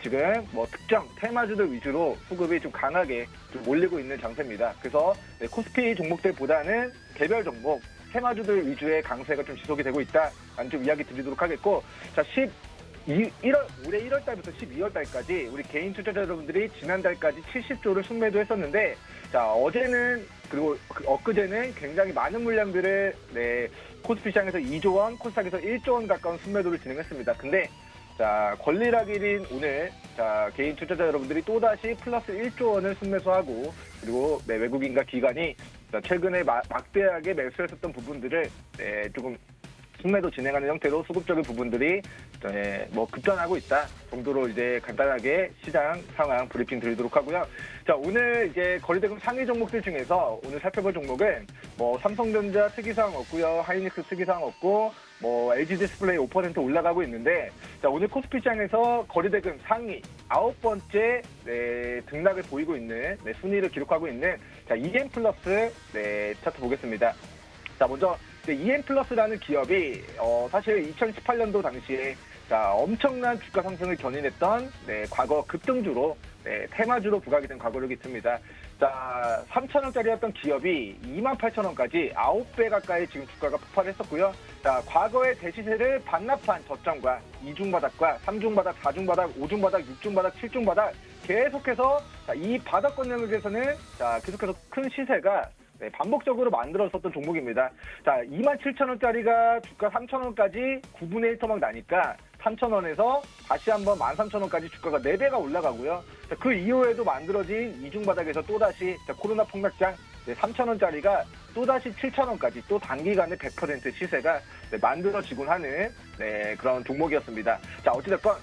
지금 뭐 특정 테마주들 위주로 수급이 좀 강하게 좀 몰리고 있는 장세입니다. 그래서 코스피 종목들보다는 개별 종목 테마주들 위주의 강세가 좀 지속이 되고 있다라는 좀 이야기 드리도록 하겠고, 자, 올해 1월 달부터 12월 달까지 우리 개인 투자자 여러분들이 지난달까지 70조를 순매도 했었는데, 자, 어제는 그리고 엊그제는 굉장히 많은 물량들을 코스피 시장에서 2조 원, 코스닥에서 1조 원 가까운 순매도를 진행했습니다. 근데 자, 권리락일인 오늘 자, 개인 투자자 여러분들이 또다시 플러스 1조 원을 순매수하고, 그리고 외국인과 기관이 자, 최근에 막대하게 매수했었던 부분들을 조금 순매도 진행하는 형태로 수급적인 부분들이 뭐 급변하고 있다 정도로 이제 간단하게 시장 상황 브리핑 드리도록 하고요. 자, 오늘 이제 거래대금 상위 종목들 중에서 오늘 살펴볼 종목은 뭐 삼성전자 특이사항 없고요, 하이닉스 특이사항 없고, 뭐 LG 디스플레이 5% 올라가고 있는데, 자, 오늘 코스피 시장에서 거래대금 상위 9번째 등락을 보이고 있는 순위를 기록하고 있는 자, EM플러스 차트 보겠습니다. 자, 먼저 EM플러스라는 기업이 사실 2018년도 당시에 자, 엄청난 주가 상승을 견인했던 과거 급등주로 테마주로 부각이 된 과거력이 있습니다. 자, 3,000원짜리였던 기업이 28,000원까지 9배 가까이 지금 주가가 폭발했었고요. 자, 과거의 대시세를 반납한 저점과 2중바닥과 3중바닥, 4중바닥, 5중바닥, 6중바닥, 7중바닥 계속해서 자, 이 바닥권 영역에서는 자, 계속해서 큰 시세가 반복적으로 만들었었던 종목입니다. 자, 27,000원짜리가 주가 3,000원까지 9분의 1토막 나니까 3,000원에서 다시 한번 13,000원까지 주가가 4배가 올라가고요. 자, 그 이후에도 만들어진 이중바닥에서 또다시 코로나 폭락장 3,000원짜리가 또다시 7,000원까지 또 단기간에 100% 시세가 만들어지곤 하는 그런 종목이었습니다. 자, 어찌됐건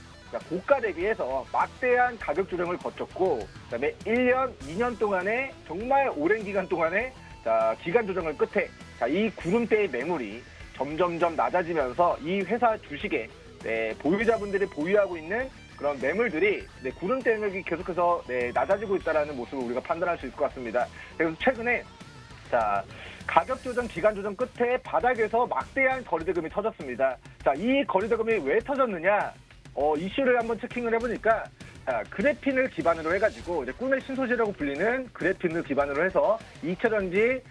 고가 대비해서 막대한 가격 조정을 거쳤고, 그다음에 1년, 2년 동안에 정말 오랜 기간 동안에 자, 기간 조정을 끝에 자, 이 구름대의 매물이 점점점 낮아지면서 이 회사 주식에 보유자분들이 보유하고 있는 그런 매물들이 구름대 매물이 계속해서 낮아지고 있다는 모습을 우리가 판단할 수 있을 것 같습니다. 그래서 최근에 자, 가격 조정, 기간 조정 끝에 바닥에서 막대한 거래대금이 터졌습니다. 자, 이 거래대금이 왜 터졌느냐? 이슈를 한번 체킹을 해보니까 그래핀을 기반으로 해가지고 이제 꿈의 신소재라고 불리는 그래핀을 기반으로 해서 2차전지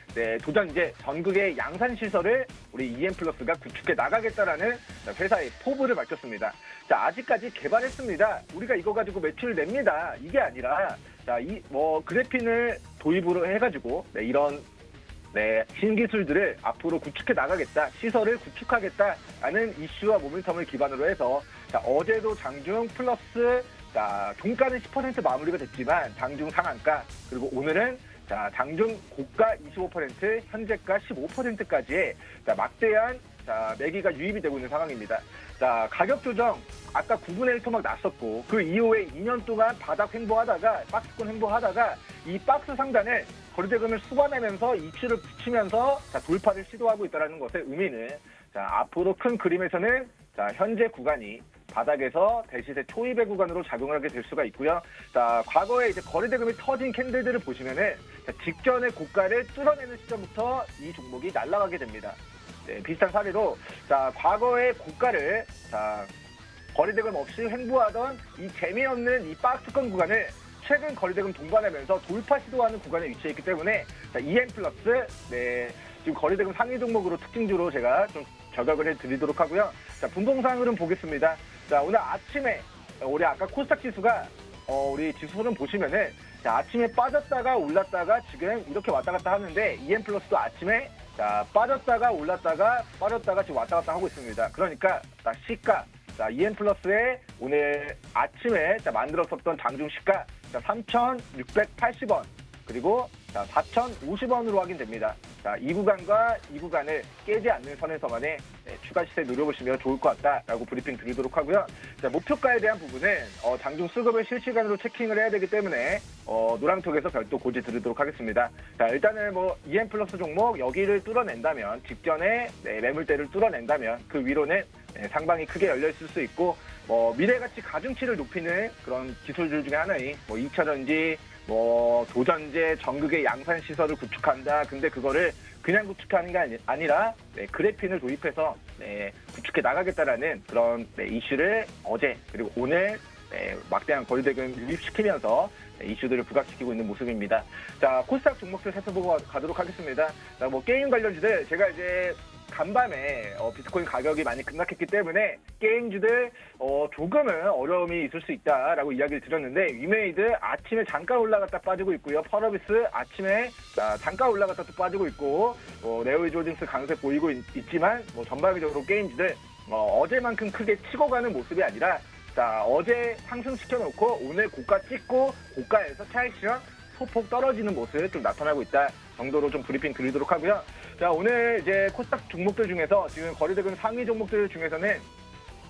도전제 전국의 양산 시설을 우리 EM플러스가 구축해 나가겠다라는 회사의 포부를 밝혔습니다. 자, 아직까지 개발했습니다. 우리가 이거 가지고 매출 냅니다. 이게 아니라 자, 그래핀을 도입으로 해가지고 이런 신기술들을 앞으로 구축해 나가겠다, 시설을 구축하겠다라는 이슈와 모멘텀을 기반으로 해서 자, 어제도 장중 플러스 자, 종가는 10% 마무리가 됐지만 장중 상한가, 그리고 오늘은 자, 장중 고가 25%, 현재가 15%까지의 자, 막대한 자, 매기가 유입이 되고 있는 상황입니다. 자, 가격 조정 아까 9분의 1 토막 났었고, 그 이후에 2년 동안 바닥 횡보하다가 박스권 횡보하다가 이 박스 상단을 거래대금을 수반하면서 이슈를 붙이면서 자, 돌파를 시도하고 있다는 것의 의미는 자, 앞으로 큰 그림에서는 자, 현재 구간이 바닥에서 대시세 초입의 구간으로 작용을 하게 될 수가 있고요. 자, 과거에 이제 거래대금이 터진 캔들들을 보시면은 자, 직전의 고가를 뚫어내는 시점부터 이 종목이 날아가게 됩니다. 비슷한 사례로 자, 과거의 고가를 자, 거래대금 없이 횡보하던 이 재미없는 이 박스권 구간을 최근 거래대금 동반하면서 돌파 시도하는 구간에 위치해 있기 때문에 자, EM플러스 지금 거래대금 상위 종목으로 특징주로 제가 좀 저격을 해드리도록 하고요. 자, 분봉상으로는 보겠습니다. 자, 오늘 아침에 우리 아까 코스닥 지수가 우리 지수는 보시면은 자, 아침에 빠졌다가 올랐다가 지금 이렇게 왔다 갔다 하는데 EM플러스도 아침에 자, 빠졌다가 올랐다가 빠졌다가 지금 왔다 갔다 하고 있습니다. 그러니까 자, 시가 자, EM플러스의 오늘 아침에 자, 만들었었던 장중 시가 자, 3,680원 그리고 자, 4,050원으로 확인됩니다. 자, 이 구간과 이 구간을 깨지 않는 선에서만의 추가 시세 노려보시면 좋을 것 같다라고 브리핑 드리도록 하고요. 자, 목표가에 대한 부분은 장중 수급을 실시간으로 체킹을 해야 되기 때문에 노랑톡에서 별도 고지 드리도록 하겠습니다. 자, 일단은 EM플러스 종목 여기를 뚫어낸다면 직전에 매물대를 뚫어낸다면 그 위로는 상방이 크게 열려 있을 수 있고 미래가치 가중치를 높이는 그런 기술들 중에 하나인 2차전지 도전제 전극의 양산 시설을 구축한다. 근데 그거를 그냥 구축하는 게 아니라 그래핀을 도입해서 구축해 나가겠다라는 그런 이슈를 어제 그리고 오늘 막대한 거래대금 유입시키면서 이슈들을 부각시키고 있는 모습입니다. 자, 코스닥 종목들 살펴보고 가도록 하겠습니다. 자, 뭐 게임 관련주들 제가 이제 간밤에 비트코인 가격이 많이 급락했기 때문에 게임주들 조금은 어려움이 있을 수 있다라고 이야기를 드렸는데 위메이드 아침에 잠깐 올라갔다 빠지고 있고요. 펄어비스 아침에 잠깐 올라갔다 또 빠지고 있고 네오이즈 홀딩스 강세 보이고 있지만 뭐 전반적으로 게임주들 어제만큼 크게 치고 가는 모습이 아니라 자, 어제 상승시켜놓고 오늘 고가 찍고 고가에서 차익실현 소폭 떨어지는 모습 좀 나타나고 있다 정도로 좀 브리핑 드리도록 하고요. 자, 오늘 이제 코스닥 종목들 중에서 지금 거래대금 상위 종목들 중에서는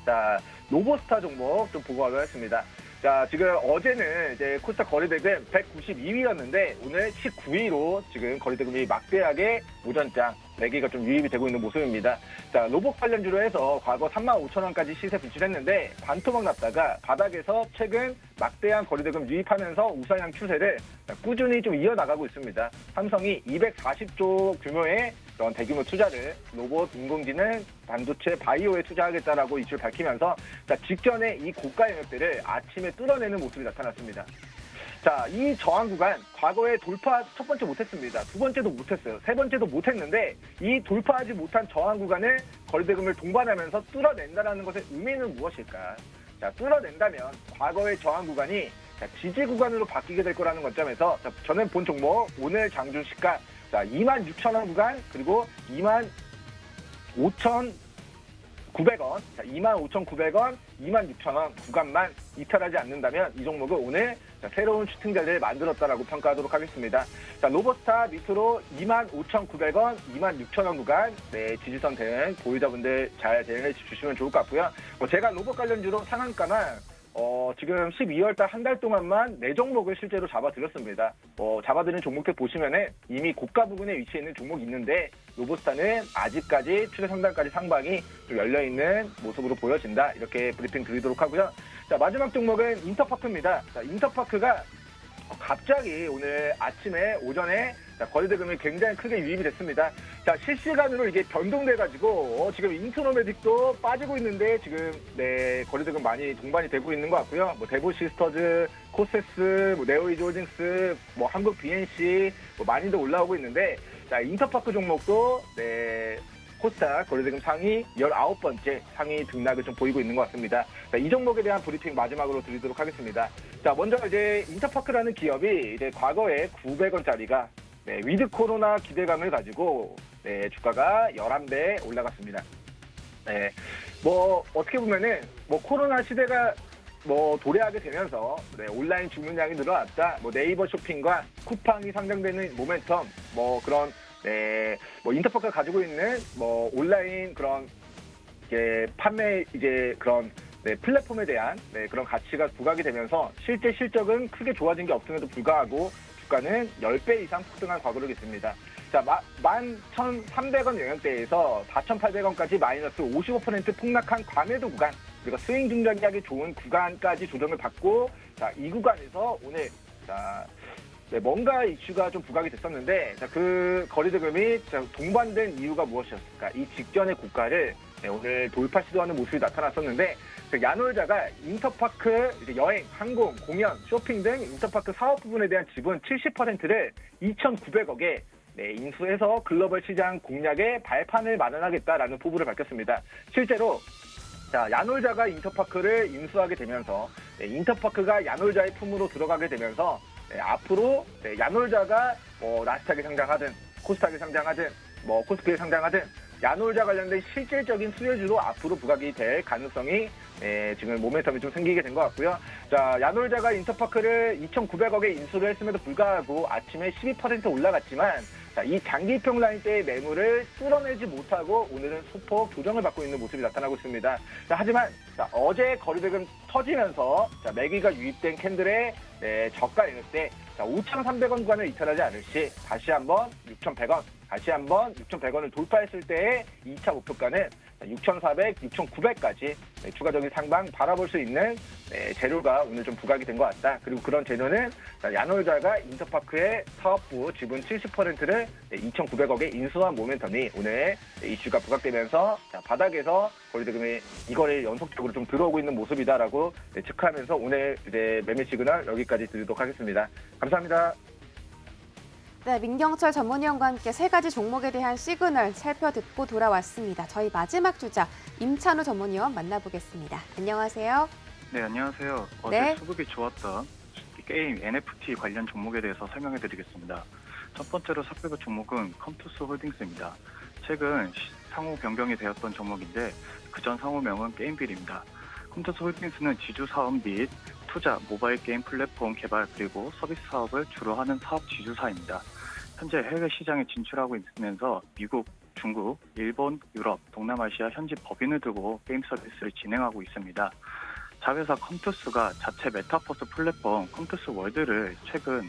자, 로보스타 종목 좀 보고 가도록 하겠습니다. 자, 지금 어제는 이제 코스닥 거래대금 192위였는데 오늘 19위로 지금 거래대금이 막대하게 오전장 매기가 좀 유입이 되고 있는 모습입니다. 자, 로봇 관련주로 해서 과거 35,000원까지 시세 분출했는데 반토막 났다가 바닥에서 최근 막대한 거래대금 유입하면서 우상향 추세를 꾸준히 좀 이어나가고 있습니다. 삼성이 240조 규모의 그런 대규모 투자를 로봇, 인공지능, 반도체, 바이오에 투자하겠다라고 이슈를 밝히면서 자, 직전에 이 고가 영역들을 아침에 뚫어내는 모습이 나타났습니다. 자, 이 저항 구간 과거에 돌파 첫 번째 못했습니다. 두 번째도 못했어요. 세 번째도 못했는데 이 돌파하지 못한 저항 구간을 거래대금을 동반하면서 뚫어낸다는 것의 의미는 무엇일까? 자, 뚫어낸다면 과거의 저항 구간이 지지 구간으로 바뀌게 될 거라는 관점에서 자, 저는 본 종목 오늘 장중 시가 자, 26,000원 구간 그리고 25,900원, 자, 25,900원, 26,000원 구간만 이탈하지 않는다면 이 종목은 오늘 자, 새로운 슈팅 자리를 만들었다라고 평가하도록 하겠습니다. 자, 로보스타 밑으로 25,900원, 26,000원 구간 네, 지지선 대응 보유자분들 잘 대응해 주시면 좋을 것 같고요. 제가 로봇 관련주로 상한가만 지금 12월달 한 달 동안만 4종목을 실제로 잡아드렸습니다. 잡아드린 종목들 보시면은 이미 고가 부근에 위치해 있는 종목이 있는데 로보스타는 아직까지 추세 상단까지 상방이 좀 열려있는 모습으로 보여진다. 이렇게 브리핑 드리도록 하고요. 자, 마지막 종목은 인터파크입니다. 자, 인터파크가 갑자기 오늘 아침에 오전에 거래대금이 굉장히 크게 유입이 됐습니다. 자, 실시간으로 이게 변동돼가지고 지금 인트로매틱도 빠지고 있는데 지금 네, 거래대금 많이 동반이 되고 있는 것 같고요. 뭐 대보 시스터즈, 코세스, 뭐 네오이즈 홀딩스, 뭐 한국 BNC 뭐 많이들 올라오고 있는데 자, 인터파크 종목도 네. 코스닥 거래대금 상위 19번째 상위 등락을 좀 보이고 있는 것 같습니다. 자, 이 종목에 대한 브리핑 마지막으로 드리도록 하겠습니다. 자, 먼저 이제 인터파크라는 기업이 이제 과거에 900원짜리가 네, 위드 코로나 기대감을 가지고 네, 주가가 11배 올라갔습니다. 네, 뭐 어떻게 보면은 뭐 코로나 시대가 뭐 도래하게 되면서 네, 온라인 주문량이 늘어났다. 뭐 네이버 쇼핑과 쿠팡이 상장되는 모멘텀 뭐 그런 네, 뭐 인터파크가 가지고 있는 뭐 온라인 그런 이제 판매 이제 그런 네, 플랫폼에 대한 네, 그런 가치가 부각이 되면서 실제 실적은 크게 좋아진 게 없음에도 불구하고 주가는 10배 이상 폭등한 과거를 있습니다. 자, 11,300원 영역대에서 4,800원까지 마이너스 55% 폭락한 과매도 구간 그리고 스윙 중장기하기 좋은 구간까지 조정을 받고 자, 이 구간에서 오늘 자. 네, 뭔가 이슈가 좀 부각이 됐었는데 자, 그 거래대금이 동반된 이유가 무엇이었을까? 이 직전의 고가를 네, 오늘 돌파 시도하는 모습이 나타났었는데 야놀자가 인터파크 이제 여행, 항공, 공연, 쇼핑 등 인터파크 사업 부분에 대한 지분 70%를 2,900억에 네, 인수해서 글로벌 시장 공략에 발판을 마련하겠다라는 포부를 밝혔습니다. 실제로 자, 야놀자가 인터파크를 인수하게 되면서 네, 인터파크가 야놀자의 품으로 들어가게 되면서 네, 앞으로 네, 야놀자가 뭐 나스닥에 상장하든 코스닥에 상장하든 뭐 코스피에 상장하든 야놀자 관련된 실질적인 수혜주로 앞으로 부각이 될 가능성이 네, 지금 모멘텀이 좀 생기게 된 것 같고요. 자, 야놀자가 인터파크를 2,900억에 인수를 했음에도 불구하고 아침에 12% 올라갔지만 자, 이 장기평 라인대의 매물을 뚫어내지 못하고 오늘은 소폭 조정을 받고 있는 모습이 나타나고 있습니다. 자, 하지만 자, 어제 거래대금 터지면서 자, 매기가 유입된 캔들의 네, 저가 영역대 5,300원 구간을 이탈하지 않을 시 다시 한번 6,100원 다시 한번 6,100원을 돌파했을 때의 2차 목표가는 6,400, 6,900까지 추가적인 상방 바라볼 수 있는 재료가 오늘 좀 부각이 된 것 같다. 그리고 그런 재료는 야놀자가 인터파크의 사업부 지분 70%를 2,900억에 인수한 모멘텀이 오늘 이슈가 부각되면서 바닥에서 거래대금이 이거를 연속적으로 좀 들어오고 있는 모습이다라고 체크하면서 오늘 이제 매매 시그널 여기까지 드리도록 하겠습니다. 감사합니다. 네, 민경철 전문위원과 함께 세 가지 종목에 대한 시그널 살펴듣고 돌아왔습니다. 저희 마지막 주자 임찬우 전문위원 만나보겠습니다. 안녕하세요. 네, 안녕하세요. 네. 어제 수급이 좋았던 게임 NFT 관련 종목에 대해서 설명해 드리겠습니다. 첫 번째로 살펴볼 종목은 컴투스 홀딩스입니다. 최근 상호 변경이 되었던 종목인데 그전 상호명은 게임빌입니다. 컴투스 홀딩스는 지주 사업 및 투자, 모바일 게임 플랫폼 개발 그리고 서비스 사업을 주로 하는 사업 지주사입니다. 현재 해외 시장에 진출하고 있으면서 미국, 중국, 일본, 유럽, 동남아시아 현지 법인을 두고 게임 서비스를 진행하고 있습니다. 자회사 컴투스가 자체 메타버스 플랫폼 컴투스 월드를 최근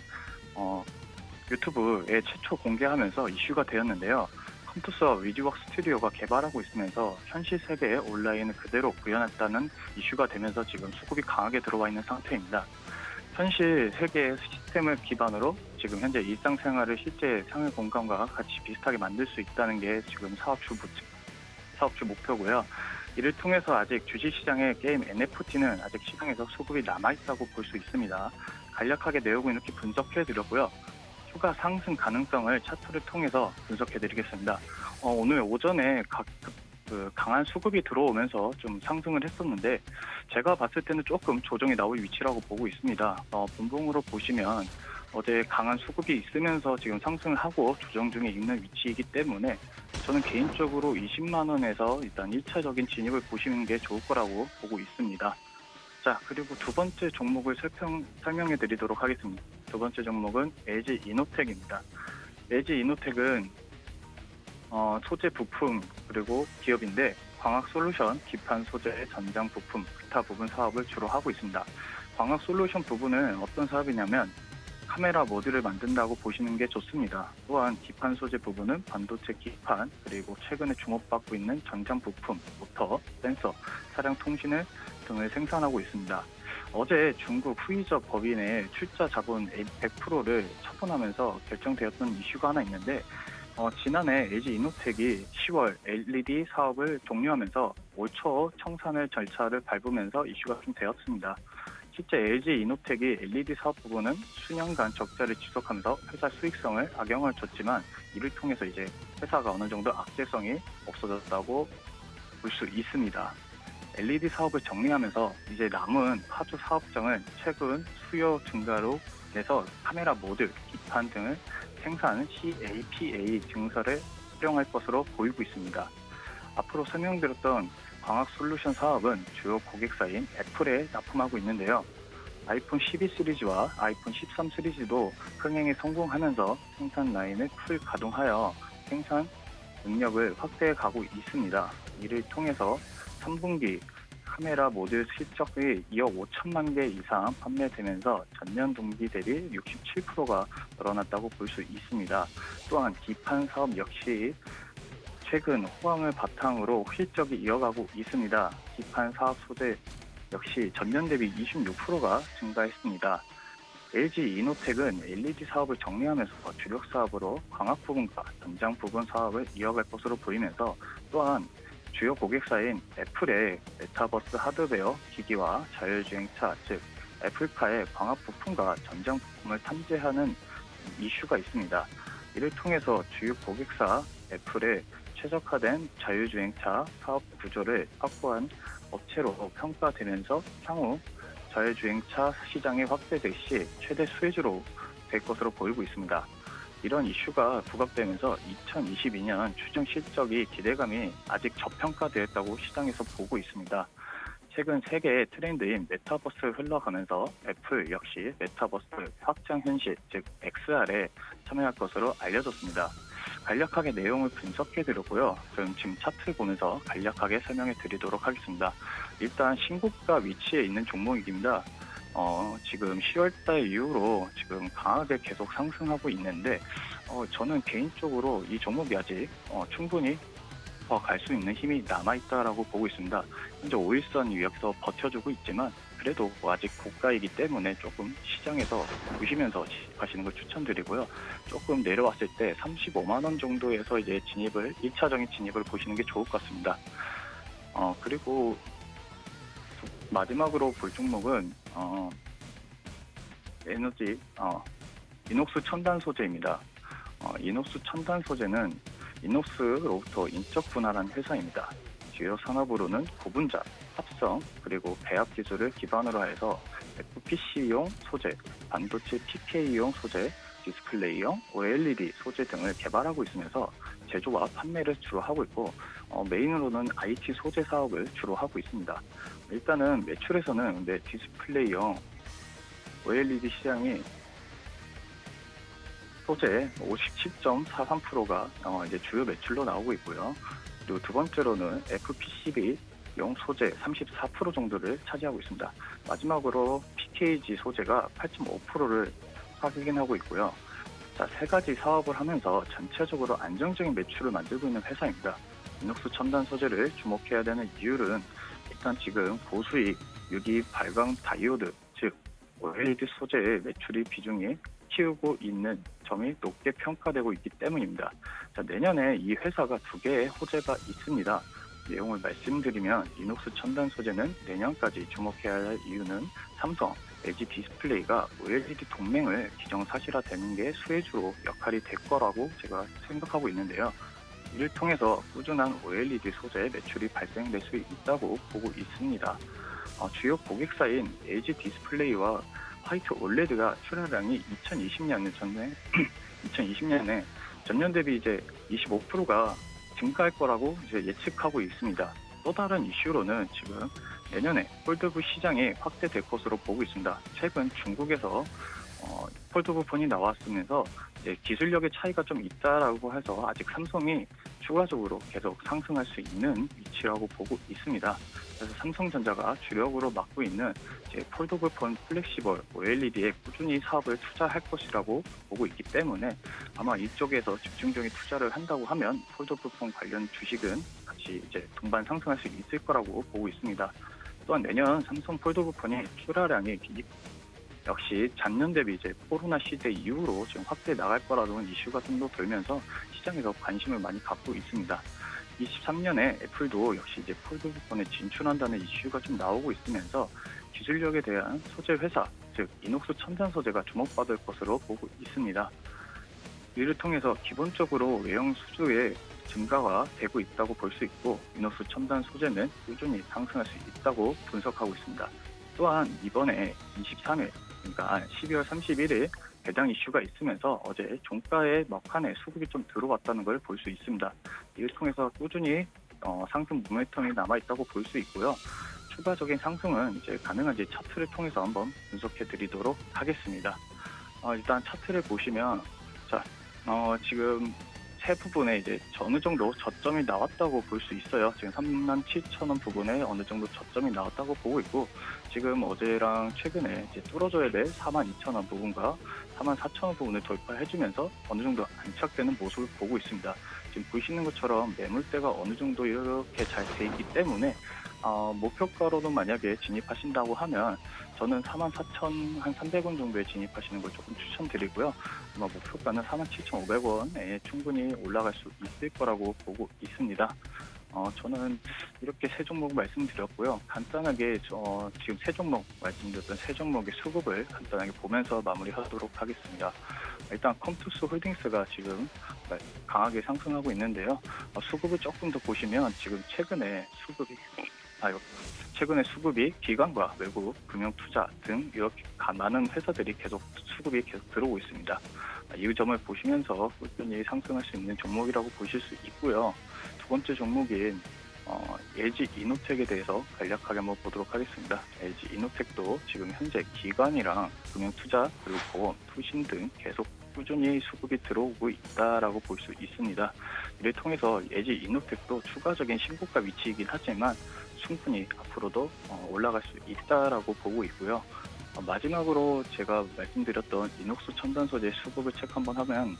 유튜브에 최초 공개하면서 이슈가 되었는데요. 컴투스와 위즈웍 스튜디오가 개발하고 있으면서 현실 세계의 온라인을 그대로 구현했다는 이슈가 되면서 지금 수급이 강하게 들어와 있는 상태입니다. 현실 세계의 시스템을 기반으로 지금 현재 일상생활을 실제 생활 공간과 같이 비슷하게 만들 수 있다는 게 지금 사업주 목표고요. 이를 통해서 아직 주식시장의 게임 NFT는 아직 시장에서 수급이 남아있다고 볼 수 있습니다. 간략하게 내용을 이렇게 분석해드렸고요. 추가 상승 가능성을 차트를 통해서 분석해드리겠습니다. 오늘 오전에 강한 수급이 들어오면서 좀 상승을 했었는데 제가 봤을 때는 조금 조정이 나올 위치라고 보고 있습니다. 분봉으로 보시면 어제 강한 수급이 있으면서 지금 상승을 하고 조정 중에 있는 위치이기 때문에 저는 개인적으로 20만 원에서 일단 1차적인 진입을 보시는 게 좋을 거라고 보고 있습니다. 자, 그리고 두 번째 종목을 설명해 드리도록 하겠습니다. 두 번째 종목은 LG 이노텍입니다. LG 이노텍은 소재 부품 그리고 기업인데 광학 솔루션, 기판 소재, 전장 부품, 기타 부분 사업을 주로 하고 있습니다. 광학 솔루션 부분은 어떤 사업이냐면 카메라 모듈을 만든다고 보시는 게 좋습니다. 또한 기판 소재 부분은 반도체 기판, 그리고 최근에 주목받고 있는 전장 부품, 모터, 센서, 차량 통신을 등을 생산하고 있습니다. 어제 중국 후이저 법인의 출자 자본 100%를 처분하면서 결정되었던 이슈가 하나 있는데 지난해 LG 이노텍이 10월 LED 사업을 종료하면서 올 초 청산을 절차를 밟으면서 이슈가 좀 되었습니다. 실제 LG 이노텍이 LED 사업 부분은 수년간 적자를 지속하면서 회사 수익성을 악영향을 줬지만 이를 통해서 이제 회사가 어느 정도 악재성이 없어졌다고 볼 수 있습니다. LED 사업을 정리하면서 이제 남은 파주 사업장은 최근 수요 증가로 인해서 카메라 모듈, 기판 등을 생산 CAPA 증서를 활용할 것으로 보이고 있습니다. 앞으로 설명드렸던 광학 솔루션 사업은 주요 고객사인 애플에 납품하고 있는데요. 아이폰 12 시리즈와 아이폰 13 시리즈도 흥행에 성공하면서 생산 라인을 풀 가동하여 생산 능력을 확대해 가고 있습니다. 이를 통해서 3분기 카메라 모듈 실적이 2억 5천만 개 이상 판매되면서 전년 동기 대비 67%가 늘어났다고 볼 수 있습니다. 또한 기판 사업 역시 최근 호황을 바탕으로 실적이 이어가고 있습니다. 기판 사업 소재 역시 전년 대비 26%가 증가했습니다. LG 이노텍은 LED 사업을 정리하면서 주력 사업으로 광학 부분과 전장 부분 사업을 이어갈 것으로 보이면서 또한 주요 고객사인 애플의 메타버스 하드웨어 기기와 자율주행차, 즉 애플카의 광학 부품과 전장 부품을 탐지하는 이슈가 있습니다. 이를 통해서 주요 고객사 애플의 최적화된 자율주행차 사업 구조를 확보한 업체로 평가되면서 향후 자율주행차 시장이 확대될 시 최대 수혜주로 될 것으로 보이고 있습니다. 이런 이슈가 부각되면서 2022년 추정 실적이 기대감이 아직 저평가되었다고 시장에서 보고 있습니다. 최근 세계의 트렌드인 메타버스를 흘러가면서 애플 역시 메타버스 확장 현실, 즉 XR에 참여할 것으로 알려졌습니다. 간략하게 내용을 분석해드렸고요. 그럼 지금 차트를 보면서 간략하게 설명해 드리도록 하겠습니다. 일단 신고가 위치에 있는 종목입니다. 지금 10월달 이후로 지금 강하게 계속 상승하고 있는데 저는 개인적으로 이 종목이 아직 충분히 더 갈 수 있는 힘이 남아있다라고 보고 있습니다. 현재 5일선 위에서 버텨주고 있지만 그래도 아직 고가이기 때문에 조금 시장에서 보시면서 진입하시는 걸 추천드리고요. 조금 내려왔을 때 35만 원 정도에서 이제 1차적인 진입을 보시는 게 좋을 것 같습니다. 그리고 마지막으로 볼 종목은 에너지 이녹스 첨단 소재입니다. 이녹스 첨단 소재는 이녹스로부터 인적 분할한 회사입니다. 주요 산업으로는 고분자, 합성, 그리고 배합 기술을 기반으로 해서 FPC용 소재, 반도체 PK용 소재, 디스플레이용 OLED 소재 등을 개발하고 있으면서 제조와 판매를 주로 하고 있고 메인으로는 IT 소재 사업을 주로 하고 있습니다. 일단은 매출에서는 디스플레이용 OLED 시장이 소재 57.43%가 이제 주요 매출로 나오고 있고요. 그리고 두 번째로는 FPCB용 소재 34% 정도를 차지하고 있습니다. 마지막으로 PKG 소재가 8.5%를 확인하고 있고요. 자, 세 가지 사업을 하면서 전체적으로 안정적인 매출을 만들고 있는 회사입니다. 이녹스 첨단 소재를 주목해야 되는 이유는 일단 지금 고수익 유기 발광 다이오드, 즉 OLED 소재의 매출이 비중이 키우고 있는 점이 높게 평가되고 있기 때문입니다. 자, 내년에 이 회사가 두 개의 호재가 있습니다. 내용을 말씀드리면 이녹스 첨단 소재는 내년까지 주목해야 할 이유는 삼성, LG 디스플레이가 OLED 동맹을 기정사실화되는 게 수혜주로 역할이 될 거라고 제가 생각하고 있는데요. 이를 통해서 꾸준한 OLED 소재 매출이 발생될 수 있다고 보고 있습니다. 주요 고객사인 LG 디스플레이와 화이트 올레드가 출하량이 2020년에 전년 대비 이제 25%가 증가할 거라고 이제 예측하고 있습니다. 또 다른 이슈로는 지금 내년에 폴더블 시장이 확대될 것으로 보고 있습니다. 최근 중국에서 폴더블 폰이 나왔으면서 이제 기술력의 차이가 좀 있다라고 해서 아직 삼성이 추가적으로 계속 상승할 수 있는 위치라고 보고 있습니다. 그래서 삼성전자가 주력으로 맡고 있는 이제 폴더블 폰 플렉시벌 OLED에 꾸준히 사업을 투자할 것이라고 보고 있기 때문에 아마 이쪽에서 집중적인 투자를 한다고 하면 폴더블 폰 관련 주식은 같이 이제 동반 상승할 수 있을 거라고 보고 있습니다. 또한 내년 삼성 폴더블 폰이 출하량이 역시 작년 대비 이제 코로나 시대 이후로 지금 확대 나갈 거라는 이슈가 좀 더 돌면서 시장에서 관심을 많이 갖고 있습니다. 23년에 애플도 역시 이제 폴더블폰에 진출한다는 이슈가 좀 나오고 있으면서 기술력에 대한 소재 회사, 즉 이녹스 첨단 소재가 주목받을 것으로 보고 있습니다. 이를 통해서 기본적으로 외형 수주의 증가가 되고 있다고 볼 수 있고 이녹스 첨단 소재는 꾸준히 상승할 수 있다고 분석하고 있습니다. 또한 이번에 23일, 그러니까 12월 31일 배당 이슈가 있으면서 어제 종가의 막판에 수급이 좀 들어왔다는 걸 볼 수 있습니다. 이를 통해서 꾸준히 상승 모멘텀이 남아있다고 볼 수 있고요. 추가적인 상승은 이제 가능한지 차트를 통해서 한번 분석해 드리도록 하겠습니다. 일단 차트를 보시면 지금 세 부분에 이제 어느 정도 저점이 나왔다고 볼 수 있어요. 지금 37,000원 부분에 어느 정도 저점이 나왔다고 보고 있고, 지금 어제랑 최근에 이제 뚫어줘야 될 42,000원 부분과 44,000원 부분을 돌파해주면서 어느 정도 안착되는 모습을 보고 있습니다. 지금 보시는 것처럼 매물대가 어느 정도 이렇게 잘 돼 있기 때문에 목표가로도 만약에 진입하신다고 하면 저는 44,300원 정도에 진입하시는 걸 조금 추천드리고요. 목표가는 47,500원에 충분히 올라갈 수 있을 거라고 보고 있습니다. 저는 이렇게 세 종목 말씀드렸고요. 간단하게 지금 세 종목 말씀드렸던 세 종목의 수급을 간단하게 보면서 마무리하도록 하겠습니다. 일단 컴투스 홀딩스가 지금 강하게 상승하고 있는데요. 수급을 조금 더 보시면 지금 최근에 수급이 기관과 외국 금융투자 등 이렇게 많은 회사들이 수급이 계속 들어오고 있습니다. 이 점을 보시면서 꾸준히 상승할 수 있는 종목이라고 보실 수 있고요. 두 번째 종목인 LG 이노텍에 대해서 간략하게 한번 보도록 하겠습니다. LG 이노텍도 지금 현재 기관이랑 금융투자 그리고 보험, 투신 등 계속 꾸준히 수급이 들어오고 있다라고 볼 수 있습니다. 이를 통해서 LG 이노텍도 추가적인 신고가 위치이긴 하지만 충분히 앞으로도 올라갈 수 있다라고 보고 있고요. 마지막으로 제가 말씀드렸던 이녹스 첨단 소재 수급을 체크 한번 하면,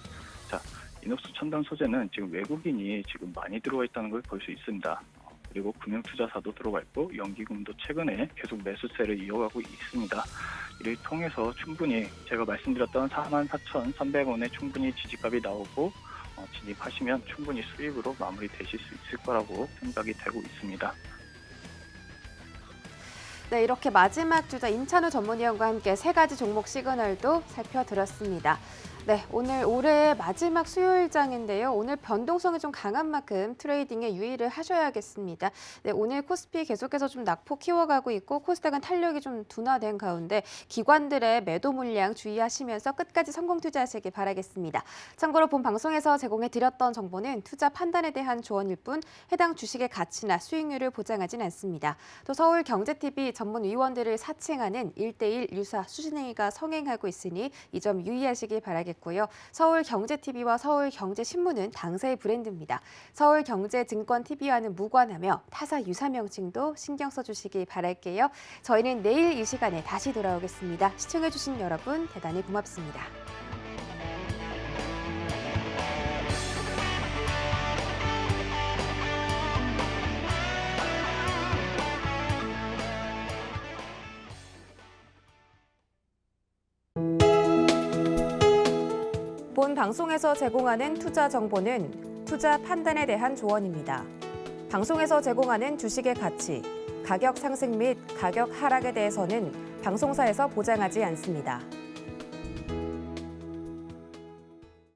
자, 이녹스 첨단 소재는 지금 외국인이 지금 많이 들어와 있다는 걸 볼 수 있습니다. 그리고 금융투자사도 들어와 있고 연기금도 최근에 계속 매수세를 이어가고 있습니다. 이를 통해서 충분히 제가 말씀드렸던 44,300원에 충분히 지지값이 나오고 진입하시면 충분히 수익으로 마무리되실 수 있을 거라고 생각이 되고 있습니다. 네, 이렇게 마지막 주자 임찬우 전문위원과 함께 세 가지 종목 시그널도 살펴드렸습니다. 네, 오늘 올해의 마지막 수요일장인데요. 오늘 변동성이 좀 강한 만큼 트레이딩에 유의를 하셔야겠습니다. 네, 오늘 코스피 계속해서 좀 낙폭 키워가고 있고 코스닥은 탄력이 좀 둔화된 가운데 기관들의 매도 물량 주의하시면서 끝까지 성공 투자하시기 바라겠습니다. 참고로 본 방송에서 제공해드렸던 정보는 투자 판단에 대한 조언일 뿐 해당 주식의 가치나 수익률을 보장하진 않습니다. 또 서울경제TV 전문위원들을 사칭하는 1:1 유사 수신행위가 성행하고 있으니 이 점 유의하시기 바라겠습니다. 서울경제TV와 서울경제신문은 당사의 브랜드입니다. 서울경제증권TV와는 무관하며 타사 유사 명칭도 신경 써주시기 바랄게요. 저희는 내일 이 시간에 다시 돌아오겠습니다. 시청해주신 여러분 대단히 고맙습니다. 본 방송에서 제공하는 투자 정보는 투자 판단에 대한 조언입니다. 방송에서 제공하는 주식의 가치, 가격 상승 및 가격 하락에 대해서는 방송사에서 보장하지 않습니다.